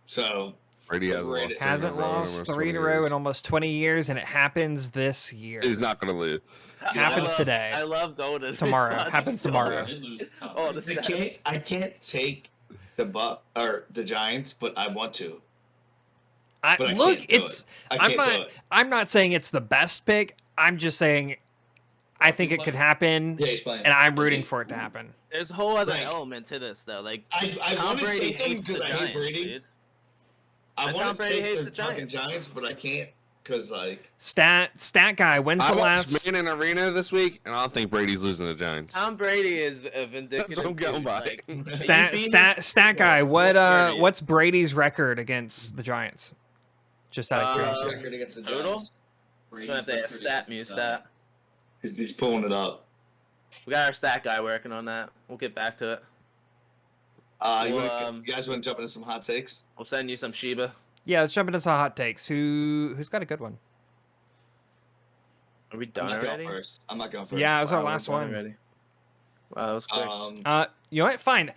So, Brady hasn't Overrated. lost. 3 in a Hasn't row in lost almost 3 in a 20 row years. in almost 20 years, and it happens this year. He's not going to lose. Happens I love- today. I love Golden. Tomorrow. Responding Happens to tomorrow. all They lose to Tom Oh, Brady. the I can't take the Giants, but I want to. But I Look, can't do it's it. I I'm can't do not it. I'm not saying it's the best pick. I'm just saying I think it could happen, Yeah, he's playing. and I'm rooting for it to happen. There's a whole other Like, element to this, though. Like I Tom want to Brady take them hates the because I Giants, hate Brady. dude. I And want Tom to Brady take hates the the fucking Giants. Giants, but I can't because like Stat guy. When's I the watched last? Man in Arena this week, and I don't think Brady's losing the Giants. Tom Brady is a vindictive. That's what I'm going dude. by. Like, Stat guy. What 30. what's Brady's record against the Giants? Just out of curiosity. record against the total? Giants. We're gonna have to ask stat me stat. He's pulling it up. We got our stat guy working on that. We'll get back to it. You guys want to jump into some hot takes? We'll send you some Sheba. Yeah, let's jump into some hot takes. Who's got a good one? Are we I'm done not already? going first. I'm not going first. Yeah, it was our Wow, we're last done one. already. Wow, that was quick. You know what? Fine.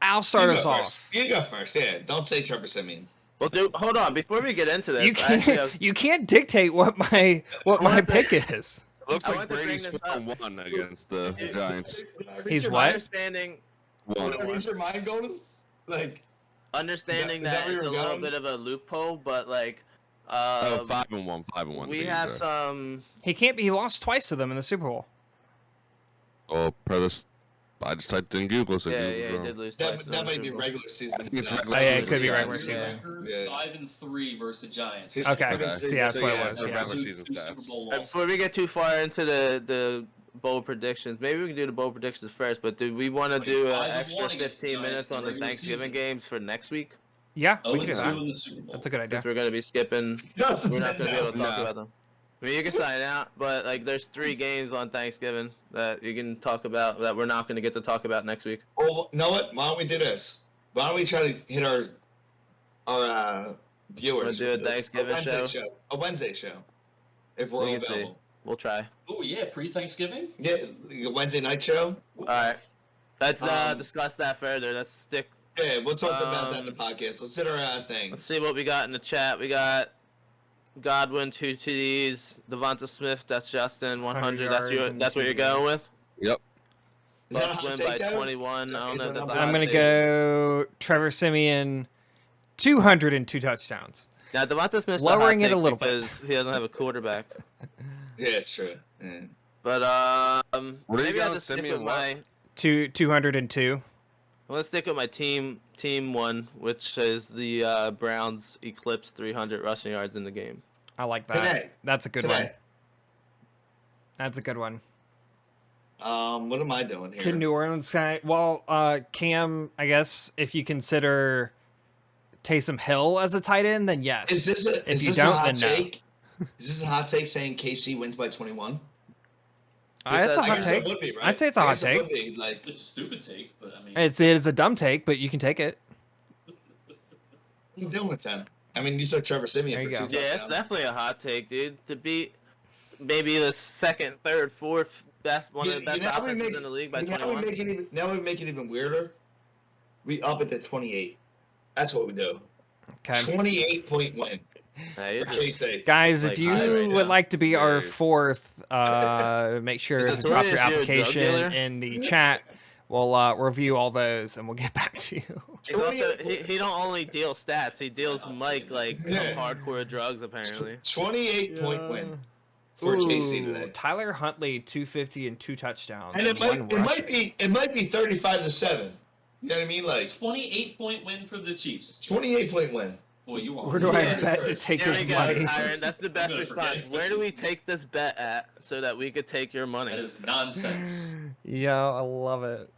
I'll start you us go off. first. You go first. Yeah, don't say Trevor Simeon. Well, dude, hold on. Before we get into this, You can't. You can't dictate what my wanna pick is. Looks I like want to bring Brady's this 4-1 against the Giants. He's your what? understanding One. Is your mind going? Like, understanding Is that that where it's a you're little going? bit of a loophole, but like, Oh, 5-1. 5-1. we have some. He can't be. He lost twice to them in the Super Bowl. Oh, per this, I just typed in Google, so Yeah, Google's yeah, he wrong. did lose twice. that in the might be Super Bowl. regular season. I think it's so- regular Oh, yeah, it could be season. regular Yeah. season. Record Yeah. 5-3 versus the Giants. His Okay. fucking- Okay. See, that's what it yeah, was, so yeah. Regular Two season Super stats. Bowl And losses. before we get too far into the bowl predictions, maybe we can do the bowl predictions first. But do we want to But do he's an 5-1 extra against the 15 Giants minutes in on the the regular Thanksgiving season. games for next week? Yeah, Oh, we can do that. in the Super Bowl. That's a good idea. Because we're going to be skipping. Doesn't We're not going to be able to talk No. about them. I mean, you can sign out, but like, there's 3 games on Thanksgiving that you can talk about that we're not going to get to talk about next week. Well, you know what? Why don't we do this? Why don't we try to hit our viewers? Wanna do a with Thanksgiving Wednesday show? A Wednesday show. If we're We can see. available. We'll try. Oh yeah, pre-Thanksgiving. Yeah, a Wednesday night show. All right. Let's Um, discuss that further. Let's stick. Yeah, we'll talk about that in the podcast. Let's hit our things. Let's see what we got in the chat. We got Godwin 2 TDs, Devonta Smith. That's Justin 100. 100 That's yards you. and That's what you're 2 going with. Yep. Is that a Bucks hot win take, by though? 21. I don't know if that's a I'm I'm hot gonna take. go Trevor Simeon, 202 touchdowns. Now Devonta Smith's Lowering a it hot a little take bit. because he doesn't have a quarterback. Yeah, it's true. Yeah. But Where do you maybe I'll go, just stick Simeon with what? my. 202. I'm gonna stick with my team one, which is the Browns eclipse 300 rushing yards in the game. I like that. Today. That's a good one. Today. That's a good one. What am I doing here? Can New Orleans guy? Well, Cam, I guess if you consider Taysom Hill as a tight end, then yes. Is this a, if is you this don't, a hot then no. take? Is this a hot take saying KC wins by 21? It's a I hot guess take. it would be, right? I'd say it's a I hot guess it take. would be, like, It's a stupid take, but I mean, It is a dumb take, but you can take it. I'm dealing with that. I mean, you took Trevor Simeon There you for go. 2 Yeah, it's touchdowns. definitely a hot take, dude. To beat maybe the second, third, fourth best one of the best You know how we offenses make- in the league by you know how we 21. make it even, now we make it even weirder. We up it to 28. That's what we do. Okay. 28 point win Hey, for it's just- KC. Guys, Like, if you I right would now. like to be our Very- fourth, make sure Is to it drop Toya? your Is she a drug application dealer? in the chat. We'll review all those and we'll get back to you. He's also, he don't only deal stats, he deals Mike like Yeah. some hardcore drugs apparently. 28 point win for KC Ooh, today. Tyler Huntley, 250 and 2 touchdowns. And one rushing. it might be 35-7. You know what I mean? Like 28-point win for the Chiefs. 28 point win. Boy, you are. Where do I Yeah. bet to take There his we go, money? Tyron. That's the best gonna response. forget. Where do we take this bet at so that we could take your That money? is nonsense. Yeah, I love it.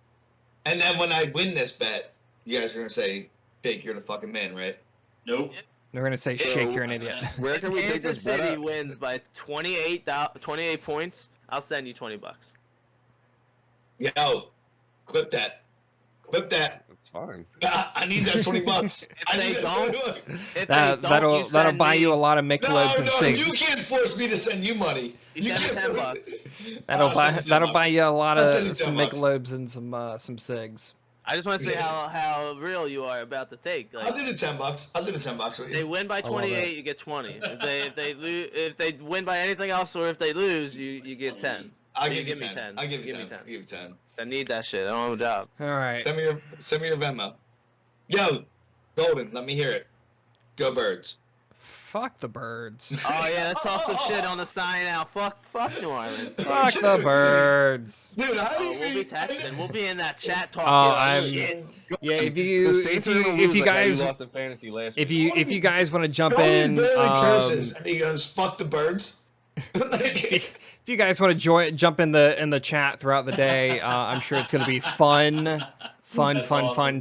And then when I win this bet, you guys are gonna say, "Jake, you're the fucking man, right?" Nope. They're gonna say, "Shake, you're an idiot." Where can we take Kansas this bet City at? wins by 28 points. I'll send you $20. Yo, clip that. Clip that. That's fine. I need that $20. I they need that don't, $20. If they That don't, that'll you that'll send buy me, you a lot of Michelobs and No, cigs. you can't force me to send you money. You send me can't $10. That'll I'll buy send you that'll $10. buy you a lot I'll send you of some $10. Michelobs and some cigs. I just want to see Yeah. how real you are about the take. I'll Like, do the $10. I'll do the $10 with they you. win by love 28, it. you get 20. If they win by anything else, or if they lose, you get 10. I'll you give you give me 10. 10. I'll give you Give 10. me 10. I'll give you 10. I need that shit. I don't have a job. All right. Send me your Venmo. Yo, Golden, let me hear it. Go Birds. Fuck the birds. Oh yeah, let's talk some shit on the sign out. Fuck New Orleans. Fuck the birds. Dude, I Oh, we'll be texting. We'll be in that chat talking. I'm- shit. Yeah, if you The Saints are gonna if lose you like how guys lost in fantasy last if week. you guys want to jump Golden in, barely curses, and he goes, "Fuck the birds." if you guys want to jump in the chat throughout the day, I'm sure it's gonna be fun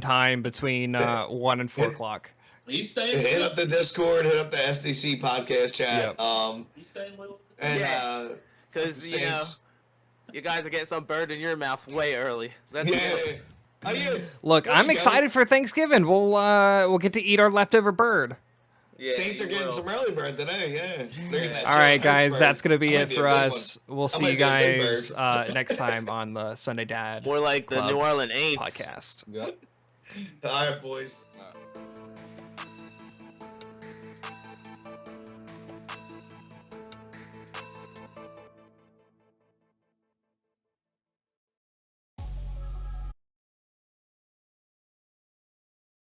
time between 1 and 4 o'clock. He's staying. Hit up the Discord, hit up the SDC podcast chat. Yep. He's staying little. And Yeah. Because you know, Saints. you guys are getting some bird in your mouth way early. That's Yeah. good. Are you? Look, There I'm you go. excited for Thanksgiving. We'll get to eat our leftover bird. Yeah, Saints are you getting will. some early bird today. Yeah. They're getting that All right, Joe guys, Iceberg. that's gonna be I'm it be a for big one. us. We'll see might you be a big guys bird. next time on the Sunday Dad More like the Club New Orleans Aints. podcast. Yep. All right, boys.